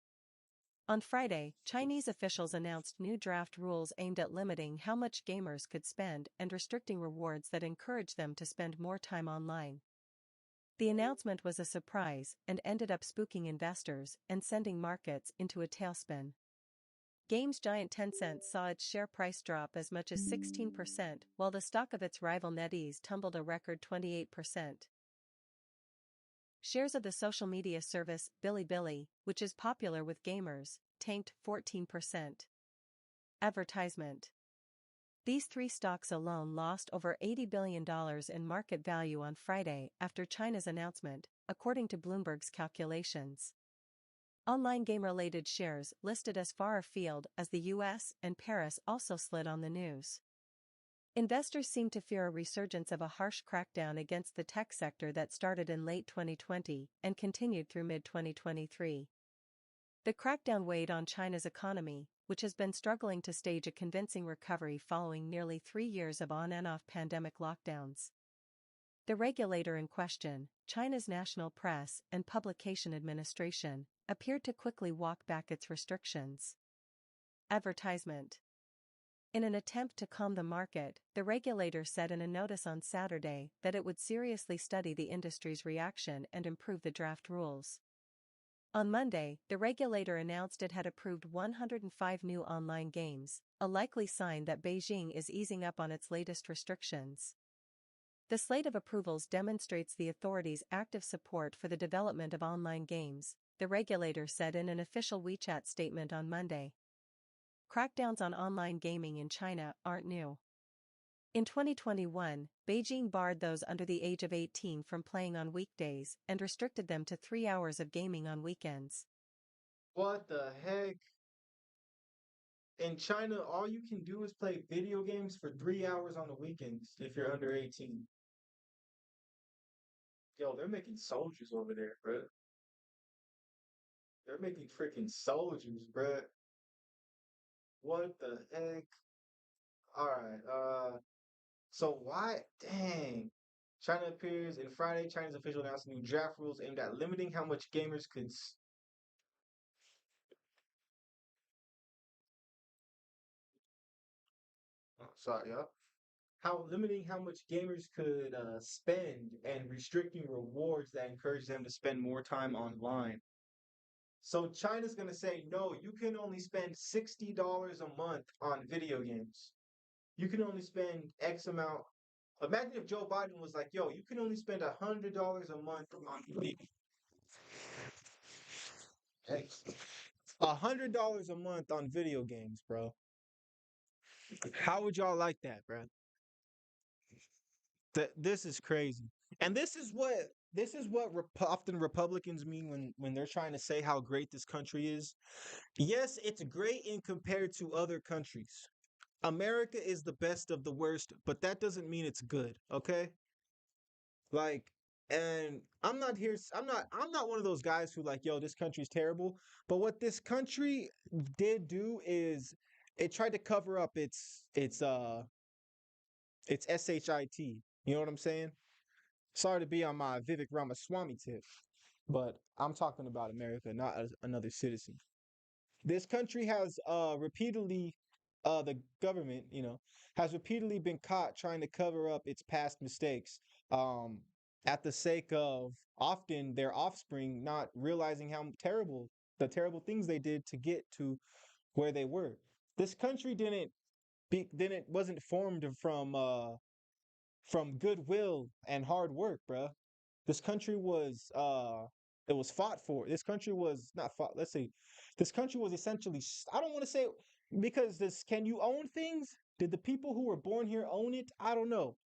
On Friday, Chinese officials announced new draft rules aimed at limiting how much gamers could spend and restricting rewards that encourage them to spend more time online. The announcement was a surprise and ended up spooking investors and sending markets into a tailspin. Games giant Tencent saw its share price drop as much as 16%, while the stock of its rival NetEase tumbled a record 28%. Shares of the social media service Bilibili, which is popular with gamers, tanked 14%. Advertisement. These three stocks alone lost over $80 billion in market value on Friday after China's announcement, according to Bloomberg's calculations. Online game-related shares listed as far afield as the US and Paris also slid on the news. Investors seem to fear a resurgence of a harsh crackdown against the tech sector that started in late 2020 and continued through mid-2023. The crackdown weighed on China's economy, which has been struggling to stage a convincing recovery following nearly 3 years of on and off pandemic lockdowns. The regulator in question, China's National Press and Publication Administration, appeared to quickly walk back its restrictions. Advertisement. In an attempt to calm the market, the regulator said in a notice on Saturday that it would seriously study the industry's reaction and improve the draft rules. On Monday, the regulator announced it had approved 105 new online games, a likely sign that Beijing is easing up on its latest restrictions. The slate of approvals demonstrates the authorities' active support for the development of online games, the regulator said in an official WeChat statement on Monday. Crackdowns on online gaming in China aren't new. In 2021, Beijing barred those under the age of 18 from playing on weekdays and restricted them to 3 hours of gaming on weekends. What the heck? In China, all you can do is play video games for 3 hours on the weekends if you're under 18. Yo, they're making soldiers over there, bro. They're making freaking soldiers, bro. What the heck? All right. So why? Dang. China appears in Friday. China's official announced new draft rules aimed at limiting how much gamers could. Oh, sorry, y'all. How limiting how much gamers could spend and restricting rewards that encourage them to spend more time online. So China's gonna say, no, you can only spend $60 a month on video games. You can only spend X amount. Imagine if Joe Biden was like, yo, you can only spend $100 a month on video. $100 a month on video games, bro. How would y'all like that, bro? This is crazy, and this is what often Republicans mean when they're trying to say how great this country is. Yes, it's great in compared to other countries. America is the best of the worst, but that doesn't mean it's good. Okay, like, and I'm not here. I'm not one of those guys who like, yo, this country's terrible. But what this country did do is it tried to cover up its shit. You know what I'm saying? Sorry to be on my Vivek Ramaswamy tip, but I'm talking about America, not as another citizen. This country has repeatedly, the government, has repeatedly been caught trying to cover up its past mistakes, um, at the sake of often their offspring not realizing how terrible the terrible things they did to get to where they were. This country didn't wasn't formed from goodwill and hard work, bruh. This country was it was fought for. This country was not fought. Let's see. This country was essentially I don't want to say because this can you own things? Did the people who were born here own it? I don't know.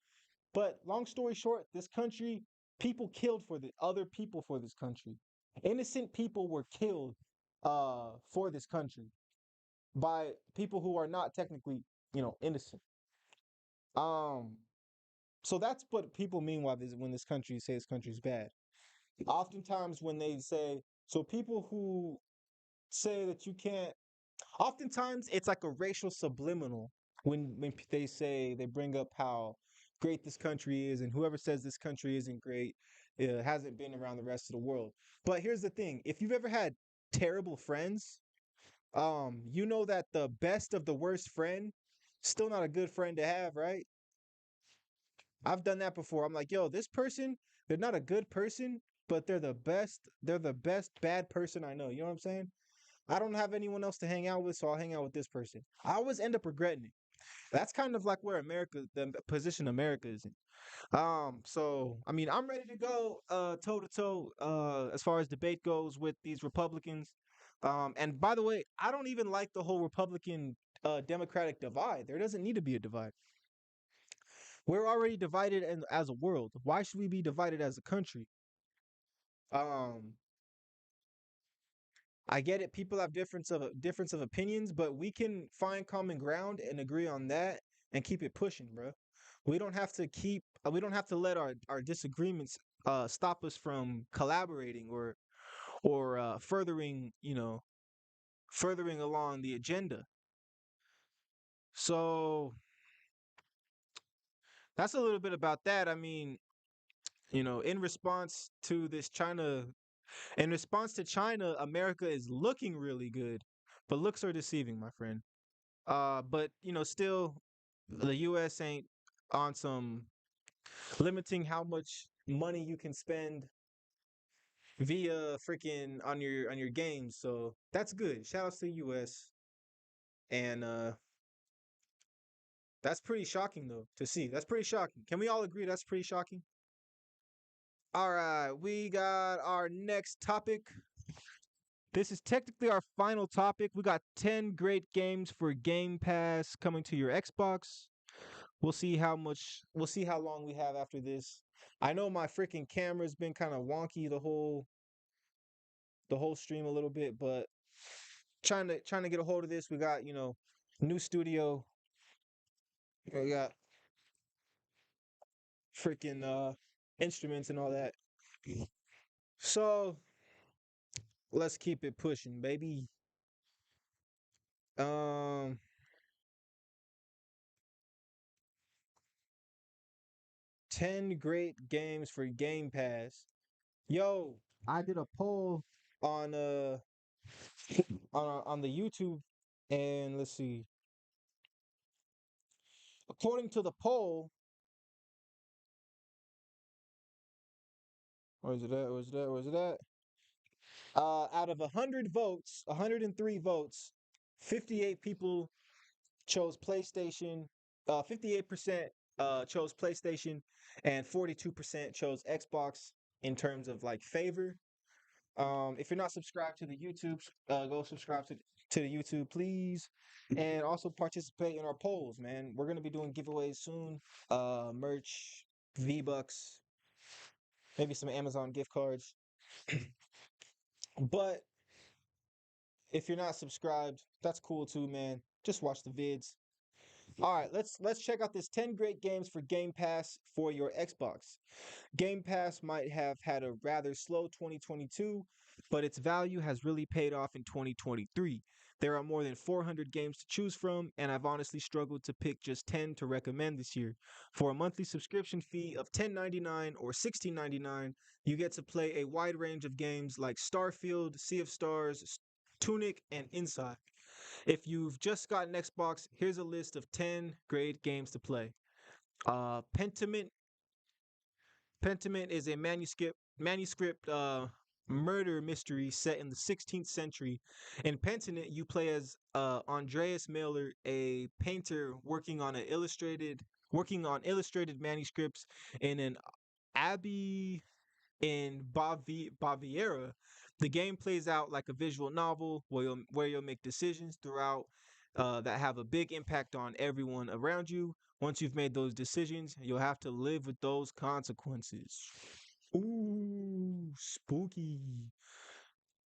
But long story short, this country people killed for the other people for this country. Innocent people were killed for this country by people who are not technically, innocent. Um so that's what people mean when this country say this country's bad. Oftentimes when they say so people who say that you can't oftentimes it's like a racial subliminal when they say they bring up how great this country is and whoever says this country isn't great hasn't been around the rest of the world. But here's the thing, if you've ever had terrible friends, you know that the best of the worst friend still not a good friend to have, right? I've done that before. I'm like, yo, this person, they're not a good person, but they're the best bad person I know. You know what I'm saying? I don't have anyone else to hang out with, so I'll hang out with this person. I always end up regretting it. That's kind of like where the position America is in. So I mean, I'm ready to go toe to toe as far as debate goes with these Republicans. And by the way, I don't even like the whole Republican Democratic divide. There doesn't need to be a divide. We're already divided as a world. Why should we be divided as a country? Um, I get it. People have difference of opinions, but we can find common ground and agree on that and keep it pushing, bro. We don't have to let our disagreements stop us from collaborating or furthering along the agenda. So that's a little bit about that. I mean, in response to this China In response to China, America is looking really good, but looks are deceiving, my friend. But still, the U.S. ain't on some limiting how much money you can spend via freaking on your games. So that's good. Shout outs to the U.S. And that's pretty shocking though to see. That's pretty shocking. Can we all agree that's pretty shocking? All right, we got our next topic. This is technically our final topic. We got 10 great games for Game Pass coming to your Xbox. We'll see how long we have after this. I know my freaking camera's been kind of wonky the whole stream a little bit, but trying to get a hold of this. We got, new studio. We got freaking instruments and all that. So, let's keep it pushing, baby. Um 10 great games for Game Pass. Yo, I did a poll on on the YouTube, and let's see. According to the poll, where's it at? Where's it at? Where's it at? Out of 100 votes, 103 votes, 58 people chose PlayStation. 58% chose PlayStation, and 42% chose Xbox in terms of like favor. If you're not subscribed to the YouTube, go subscribe to the YouTube, please, and also participate in our polls, man. We're gonna be doing giveaways soon. Merch, V-Bucks, maybe some Amazon gift cards. But if you're not subscribed, that's cool too, man. Just watch the vids. All right, let's check out this 10 great games for Game Pass for your Xbox. Game Pass might have had a rather slow 2022, but its value has really paid off in 2023. There are more than 400 games to choose from, and I've honestly struggled to pick just 10 to recommend this year. For a monthly subscription fee of $10.99 or $16.99, you get to play a wide range of games like Starfield, Sea of Stars, Tunic, and Inside. If you've just got an Xbox, here's a list of 10 great games to play. Pentiment. Pentiment is a manuscript murder mystery set in the 16th century. In Pentiment, you play as Andreas Mailer, a painter working on illustrated manuscripts in an abbey in Baviera. The game plays out like a visual novel where you'll make decisions throughout that have a big impact on everyone around you. Once you've made those decisions, you'll have to live with those consequences. Ooh, spooky.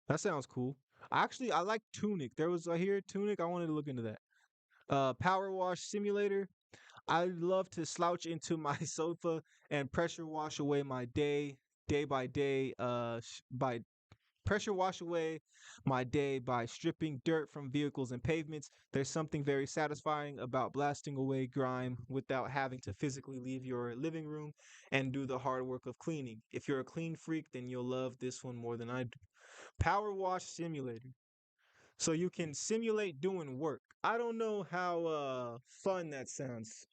That sounds cool. Actually, I like Tunic. There was here Tunic. I wanted to look into that. Power Wash Simulator. I love to slouch into my sofa and pressure wash away my day by day, by pressure wash away my day by stripping dirt from vehicles and pavements. There's something very satisfying about blasting away grime without having to physically leave your living room and do the hard work of cleaning. If you're a clean freak, then you'll love this one more than I do. Power Wash Simulator. So you can simulate doing work. I don't know how fun that sounds.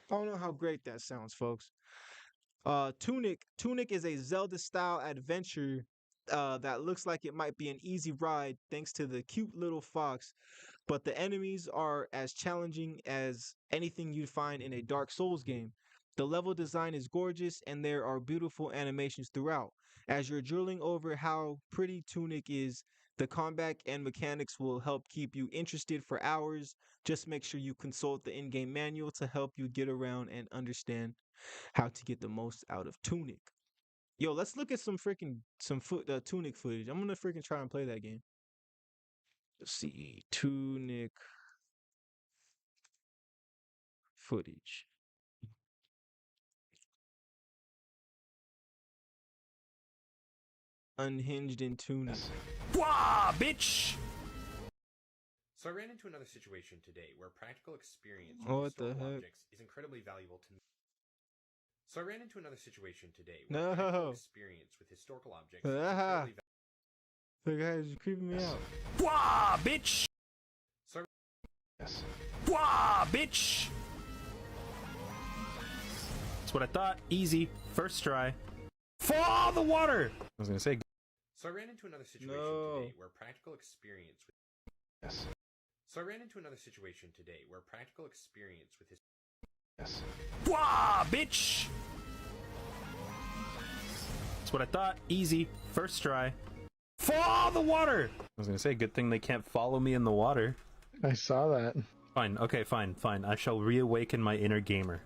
I don't know how great that sounds, folks. Tunic is a Zelda style adventure that looks like it might be an easy ride thanks to the cute little fox, but the enemies are as challenging as anything you'd find in a Dark Souls game. The level design is gorgeous and there are beautiful animations throughout. As you're drilling over how pretty Tunic is, the combat and mechanics will help keep you interested for hours. Just make sure you consult the in-game manual to help you get around and understand how to get the most out of Tunic. Yo, let's look at some Tunic footage. I'm gonna freaking try and play that game. Let's see, Tunic footage. Unhinged in Tunic. Wah, bitch! So I ran into another situation today where practical experience with What the historical heck? objects is incredibly valuable to me. So I ran into another situation today No. where practical experience with historical objects is Ah, incredibly the guy is creeping me out. Wah, bitch! So Wah, bitch! That's what I thought. Easy. First try. Fall the water! I was gonna say. So I ran into another situation No. today where practical experience with So I ran into another situation today where practical experience with his Wah, bitch! That's what I thought. Easy. First try. Fall the water! I was gonna say, good thing they can't follow me in the water. I saw that. Fine, okay, fine. I shall reawaken my inner gamer.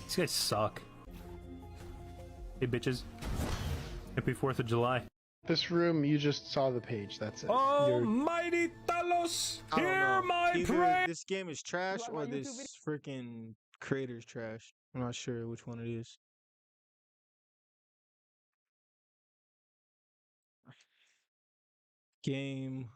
These guys suck. Hey, bitches. Happy 4th of July. This room, you just saw the page. That's it. Almighty Talos, I don't hear know. my Either prayer! this game is trash or this freaking creator's trash. I'm not sure which one it is. Game.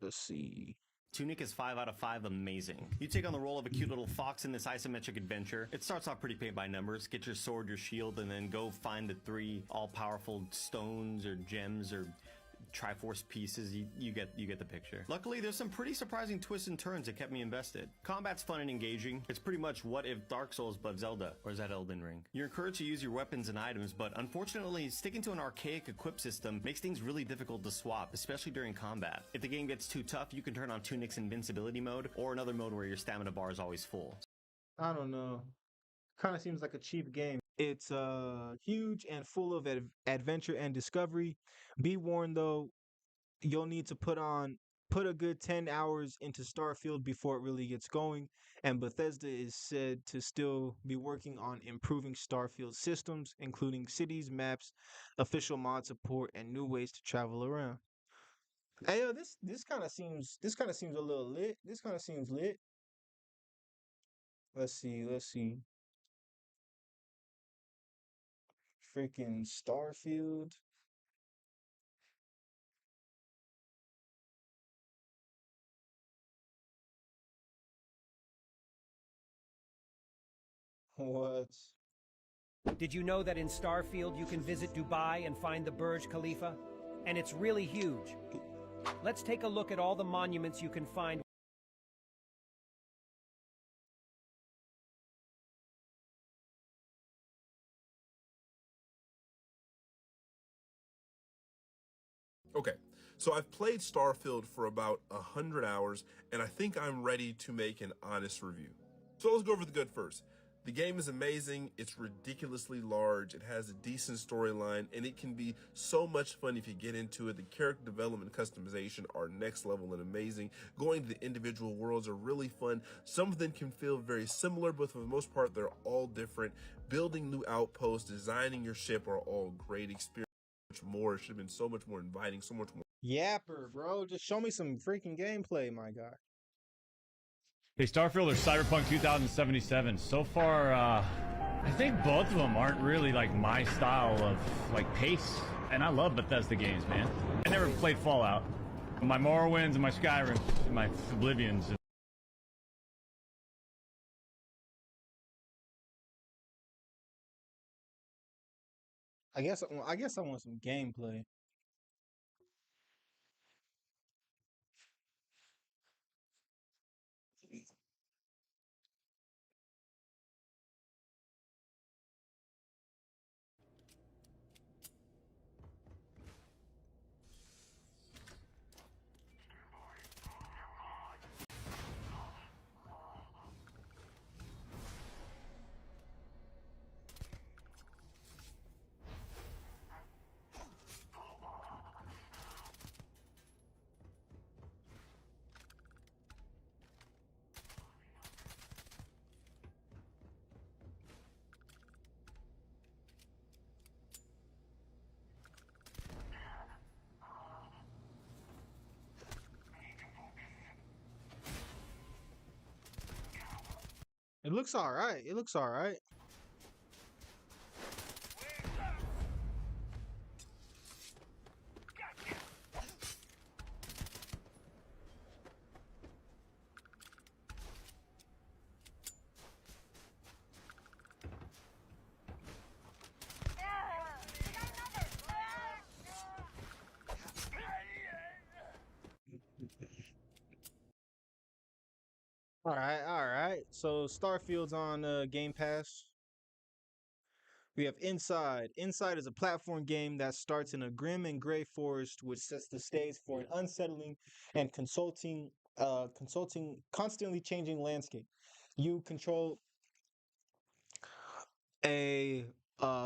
Let's see. Tunic is 5 out of 5 amazing. You take on the role of a cute little fox in this isometric adventure. It starts off pretty paint by numbers. Get your sword, your shield, and then go find the 3 all-powerful stones or gems or Triforce pieces. You get the picture. Luckily, there's some pretty surprising twists and turns that kept me invested. Combat's fun and engaging. It's pretty much what if Dark Souls but Zelda, or is that Elden Ring? You're encouraged to use your weapons and items, but unfortunately, sticking to an archaic equip system makes things really difficult to swap, especially during combat. If the game gets too tough, you can turn on Tunic's invincibility mode, or another mode where your stamina bar is always full. I don't know. Kind of seems like a cheap game. It's huge and full of adventure and discovery. Be warned though, you'll need to put a good 10 hours into Starfield before it really gets going, and Bethesda is said to still be working on improving Starfield systems, including cities, maps, official mod support, and new ways to travel around. Hey, yo, this kind of seems a little lit. This kind of seems lit. Let's see. freaking Starfield. What? Did you know that in Starfield you can visit Dubai and find the Burj Khalifa? And it's really huge. Let's take a look at all the monuments you can find. Okay, so I've played Starfield for about 100 hours, and I think I'm ready to make an honest review. So let's go over the good first. The game is amazing, it's ridiculously large, it has a decent storyline, and it can be so much fun if you get into it. The character development and customization are next level and amazing. Going to the individual worlds are really fun. Some of them can feel very similar, but for the most part, they're all different. Building new outposts, designing your ship are all great experiences. More, it should have been so much more inviting, so much more. Yapper, bro. Just show me some freaking gameplay, my guy. Hey, Starfield or Cyberpunk 2077. So far, I think both of them aren't really like my style of like pace. And I love Bethesda games, man. I never played Fallout. My Morrowinds and my Skyrim and my Oblivions. I guess I want some gameplay. It looks all right. It looks all right. All right, all right. So Starfield's on Game Pass. We have Inside. Inside is a platform game that starts in a grim and gray forest, which sets the stage for an unsettling and constantly changing landscape. You control a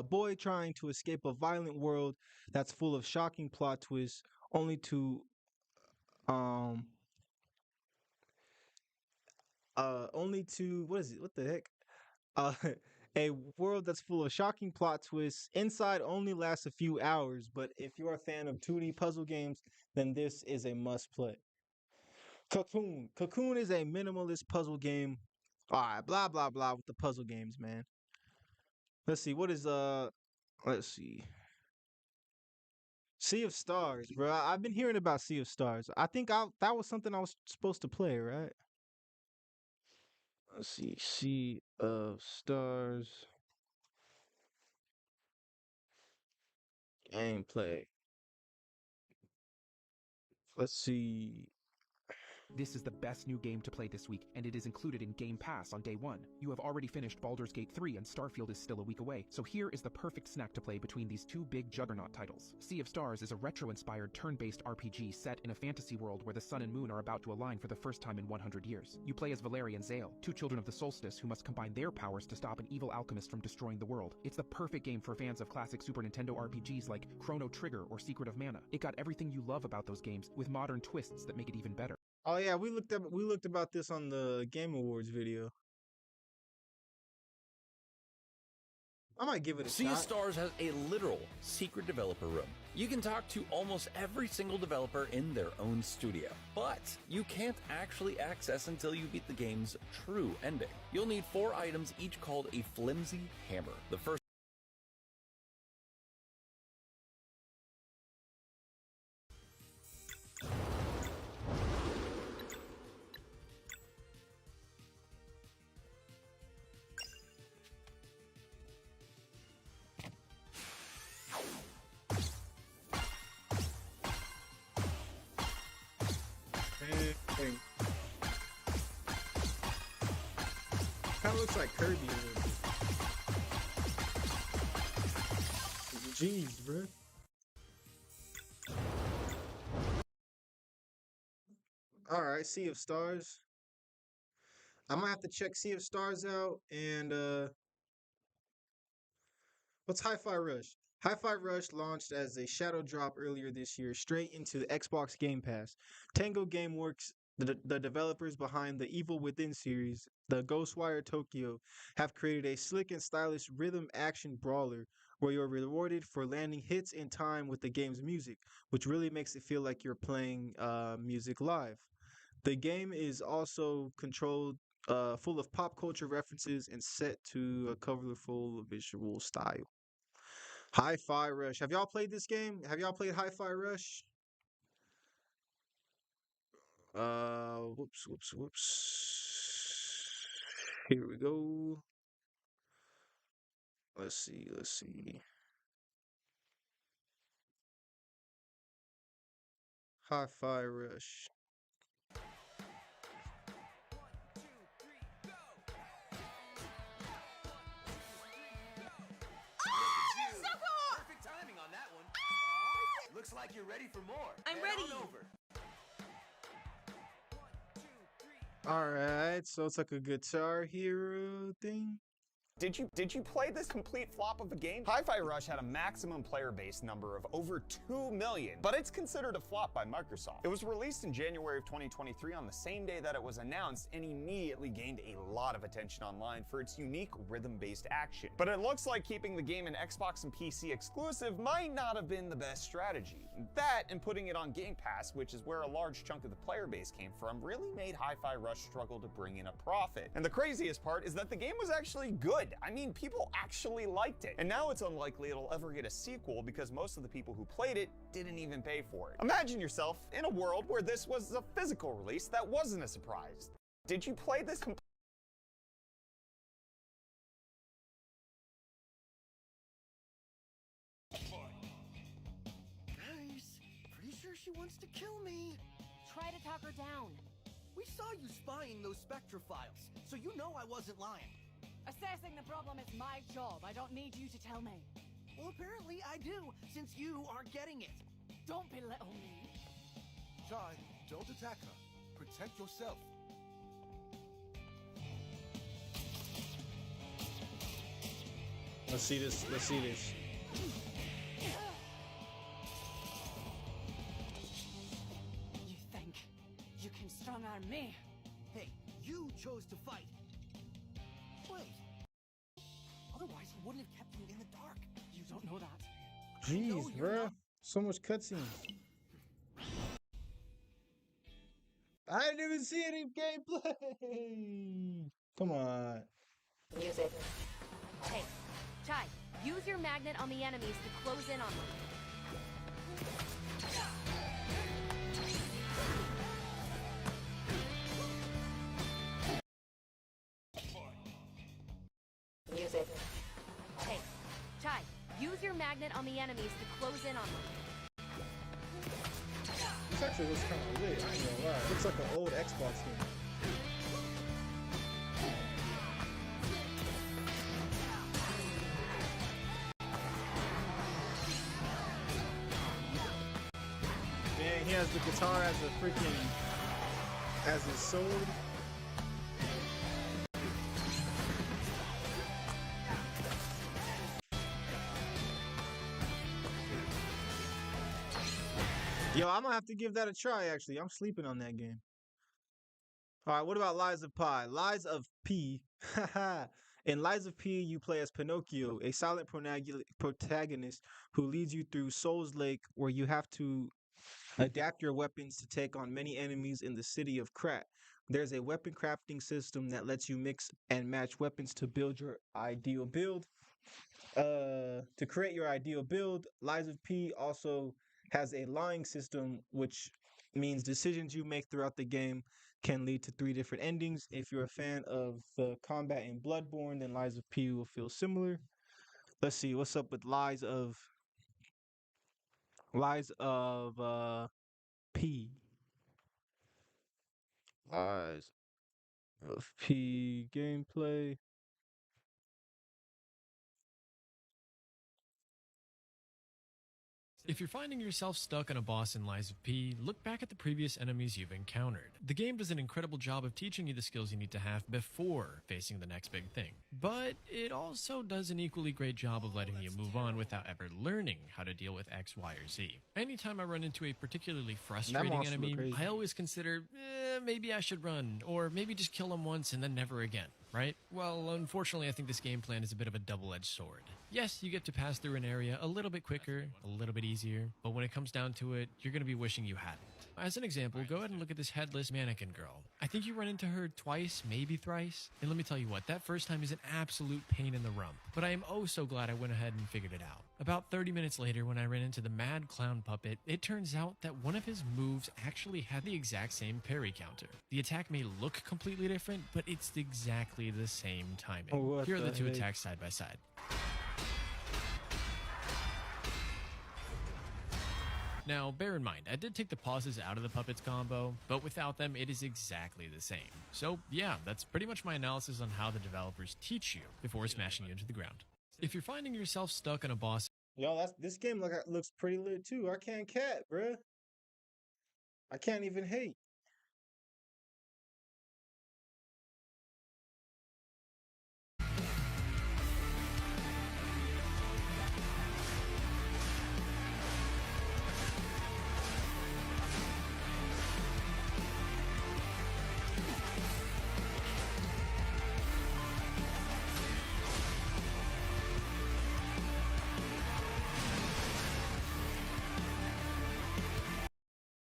boy trying to escape a violent world that's full of shocking plot twists, only to um what is it? What the heck? Uh, a world that's full of shocking plot twists. Inside only lasts a few hours, but if you're a fan of 2D puzzle games, then this is a must play. Cocoon. Cocoon is a minimalist puzzle game. All right, blah blah blah with the puzzle games, man. Let's see. What is let's see. Sea of Stars, bro. I've been hearing about Sea of Stars. I think that was something I was supposed to play, right? Let's see. Sea of Stars gameplay. Let's see. This is the best new game to play this week, and it is included in Game Pass on day one. You have already finished Baldur's Gate 3, and Starfield is still a week away, so here is the perfect snack to play between these two big juggernaut titles. Sea of Stars is a retro-inspired turn-based RPG set in a fantasy world where the sun and moon are about to align for the first time in 100 years. You play as Valeria and Zale, two children of the solstice who must combine their powers to stop an evil alchemist from destroying the world. It's the perfect game for fans of classic Super Nintendo RPGs like Chrono Trigger or Secret of Mana. It got everything you love about those games, with modern twists that make it even better. Oh yeah, we looked about this on the Game Awards video. I might give it a Sea shot. of Stars has a literal secret developer room. You can talk to almost every single developer in their own studio, but you can't actually access until you beat the game's true ending. You'll need 4 items, each called a flimsy hammer. The first thing. Kind of looks like Kirby a little bit. Jeez, bro. All right, Sea of Stars. I might have to check Sea of Stars out. And what's Hi-Fi Rush? Hi-Fi Rush launched as a shadow drop earlier this year, straight into the Xbox Game Pass. Tango Gameworks, the developers behind the Evil Within series, the Ghostwire Tokyo, have created a slick and stylish rhythm action brawler where you're rewarded for landing hits in time with the game's music, which really makes it feel like you're playing music live. The game is also controlled, full of pop culture references and set to a colorful visual style. Hi-Fi Rush. Have y'all played this game? Have y'all played Hi-Fi Rush? Whoops. Here we go. Let's see. Hi-Fi Rush. Perfect timing on that one. Looks like you're ready for more. I'm Head ready. on over. All right, so it's like a Guitar Hero thing. Did you play this complete flop of a game? Hi-Fi Rush had a maximum player base number of over 2 million, but it's considered a flop by Microsoft. It was released in January of 2023 on the same day that it was announced and immediately gained a lot of attention online for its unique rhythm-based action. But it looks like keeping the game an Xbox and PC exclusive might not have been the best strategy. That and putting it on Game Pass, which is where a large chunk of the player base came from, really made Hi-Fi Rush struggle to bring in a profit. And the craziest part is that the game was actually good. I mean, people actually liked it. And now it's unlikely it'll ever get a sequel because most of the people who played it didn't even pay for it. Imagine yourself in a world where this was a physical release that wasn't a surprise. Did you play this Guys, Pretty sure she wants to kill me. try to talk her down. We saw you spying those Spectra files, so you know I wasn't lying. Assessing the problem is my job. I don't need you to tell me. Well, apparently I do, since you aren't getting it. Don't belittle me. Chai, don't attack her. Protect yourself. Let's see this. You think you can strong-arm me? Hey, you chose to fight. Wait. Otherwise, he wouldn't have kept you in the dark. You don't know that. Jeez, bro. So much cutscenes. I didn't even see any gameplay. Come on. Music. Hey, Chai, use your magnet on the enemies to close in on them. Music. Hey, Chai, use your magnet on the enemies to close in on them. This actually looks kind of lit. I ain't gonna lie. It looks like an old Xbox game. Dang, he has the guitar as a freaking, as his sword. Yo, I'm gonna have to give that a try, actually. I'm sleeping on that game. Alright, what about Lies of Pi? Lies of P. In Lies of P, you play as Pinocchio, a silent protagonist who leads you through Soul's Lake, where you have to adapt your weapons to take on many enemies in the city of Krat. There's a weapon crafting system that lets you mix and match weapons to build your ideal build. To create your ideal build, Lies of P also has a lying system, which means decisions you make throughout the game can lead to 3 different endings. If you're a fan of the combat in Bloodborne, then Lies of P will feel similar. Let's see what's up with Lies of P. of P gameplay. If you're finding yourself stuck on a boss in Lies of P, look back at the previous enemies you've encountered. The game does an incredible job of teaching you the skills you need to have before facing the next big thing. But it also does an equally great job of letting you move on without ever learning how to deal with X, Y, or Z. Anytime I run into a particularly frustrating monster look enemy, crazy. I always consider, maybe I should run, or maybe just kill him once and then never again, right? Well, unfortunately, I think this game plan is a bit of a double-edged sword. Yes, you get to pass through an area a little bit quicker, a little bit easier, but when it comes down to it, you're going to be wishing you hadn't. As an example, go ahead and look at this headless mannequin girl. I think you run into her twice, maybe thrice, and let me tell you what, that first time is an absolute pain in the rump, but I am oh so glad I went ahead and figured it out. About 30 minutes later, when I ran into the mad clown puppet, it turns out that one of his moves actually had the exact same parry counter. The attack may look completely different, but it's exactly the same timing. What Here are the two heck? attacks side by side. Now, bear in mind, I did take the pauses out of the puppets combo, but without them, it is exactly the same. So yeah, that's pretty much my analysis on how the developers teach you before smashing you into the ground. If you're finding yourself stuck on a boss... Yo, this game looks pretty lit too. I can't cat, bruh. I can't even hate.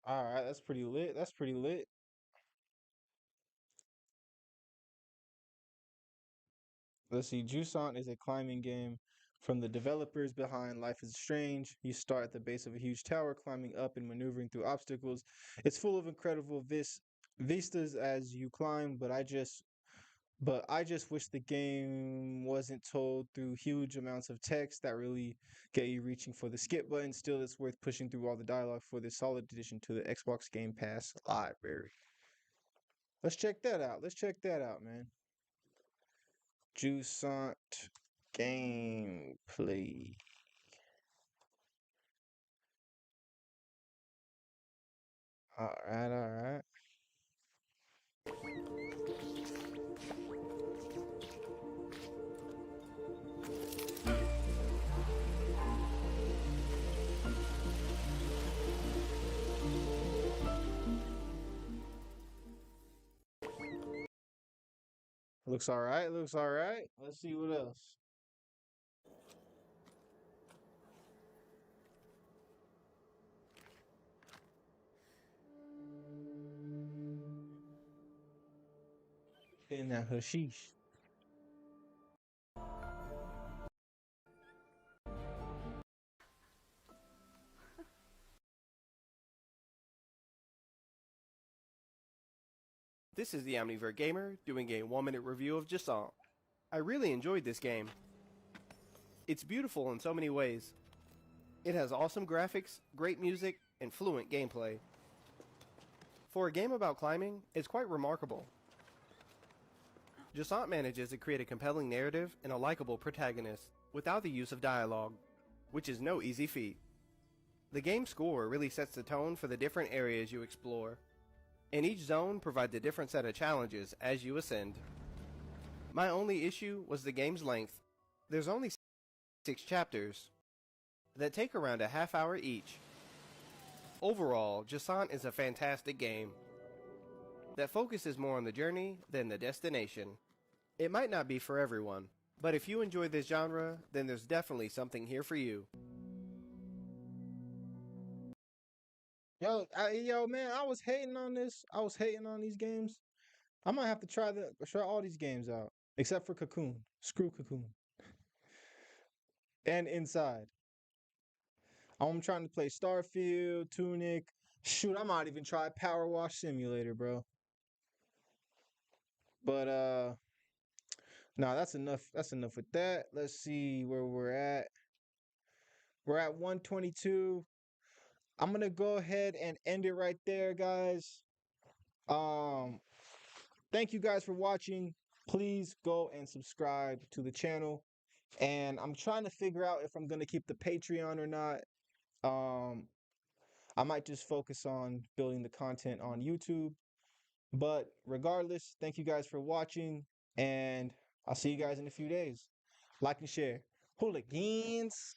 All right, that's pretty lit. That's pretty lit. Let's see. Jusant is a climbing game from the developers behind Life is Strange. You start at the base of a huge tower, climbing up and maneuvering through obstacles. It's full of incredible vistas as you climb, but I just wish the game wasn't told through huge amounts of text that really get you reaching for the skip button. Still, it's worth pushing through all the dialogue for this solid addition to the Xbox Game Pass library. Let's check that out. Let's check that out, man. Jusant gameplay. All right, all right. Looks all right. Looks all right. Let's see what else. Hitting that hashish. This is the Omnivert Gamer doing a 1-minute review of Jusant. I really enjoyed this game. It's beautiful in so many ways. It has awesome graphics, great music, and fluent gameplay. For a game about climbing, it's quite remarkable. Jusant manages to create a compelling narrative and a likable protagonist without the use of dialogue, which is no easy feat. The game's score really sets the tone for the different areas you explore, and each zone provides a different set of challenges as you ascend. My only issue was the game's length. There's only 6 chapters that take around a half hour each. Overall, Jusant is a fantastic game that focuses more on the journey than the destination. It might not be for everyone, but if you enjoy this genre, then there's definitely something here for you. Yo, man, I was hating on this. I was hating on these games. I might have to try all these games out, except for Cocoon. Screw Cocoon. And Inside. I'm trying to play Starfield, Tunic. Shoot, I might even try Power Wash Simulator, bro. But nah, that's enough. That's enough with that. Let's see where we're at. We're at 122. I'm gonna go ahead and end it right there, guys. thank you guys for watching. Please go and subscribe to the channel. And I'm trying to figure out if I'm going to keep the Patreon or not. I might just focus on building the content on YouTube. But regardless, thank you guys for watching. And I'll see you guys in a few days. Like and share. Hooligans.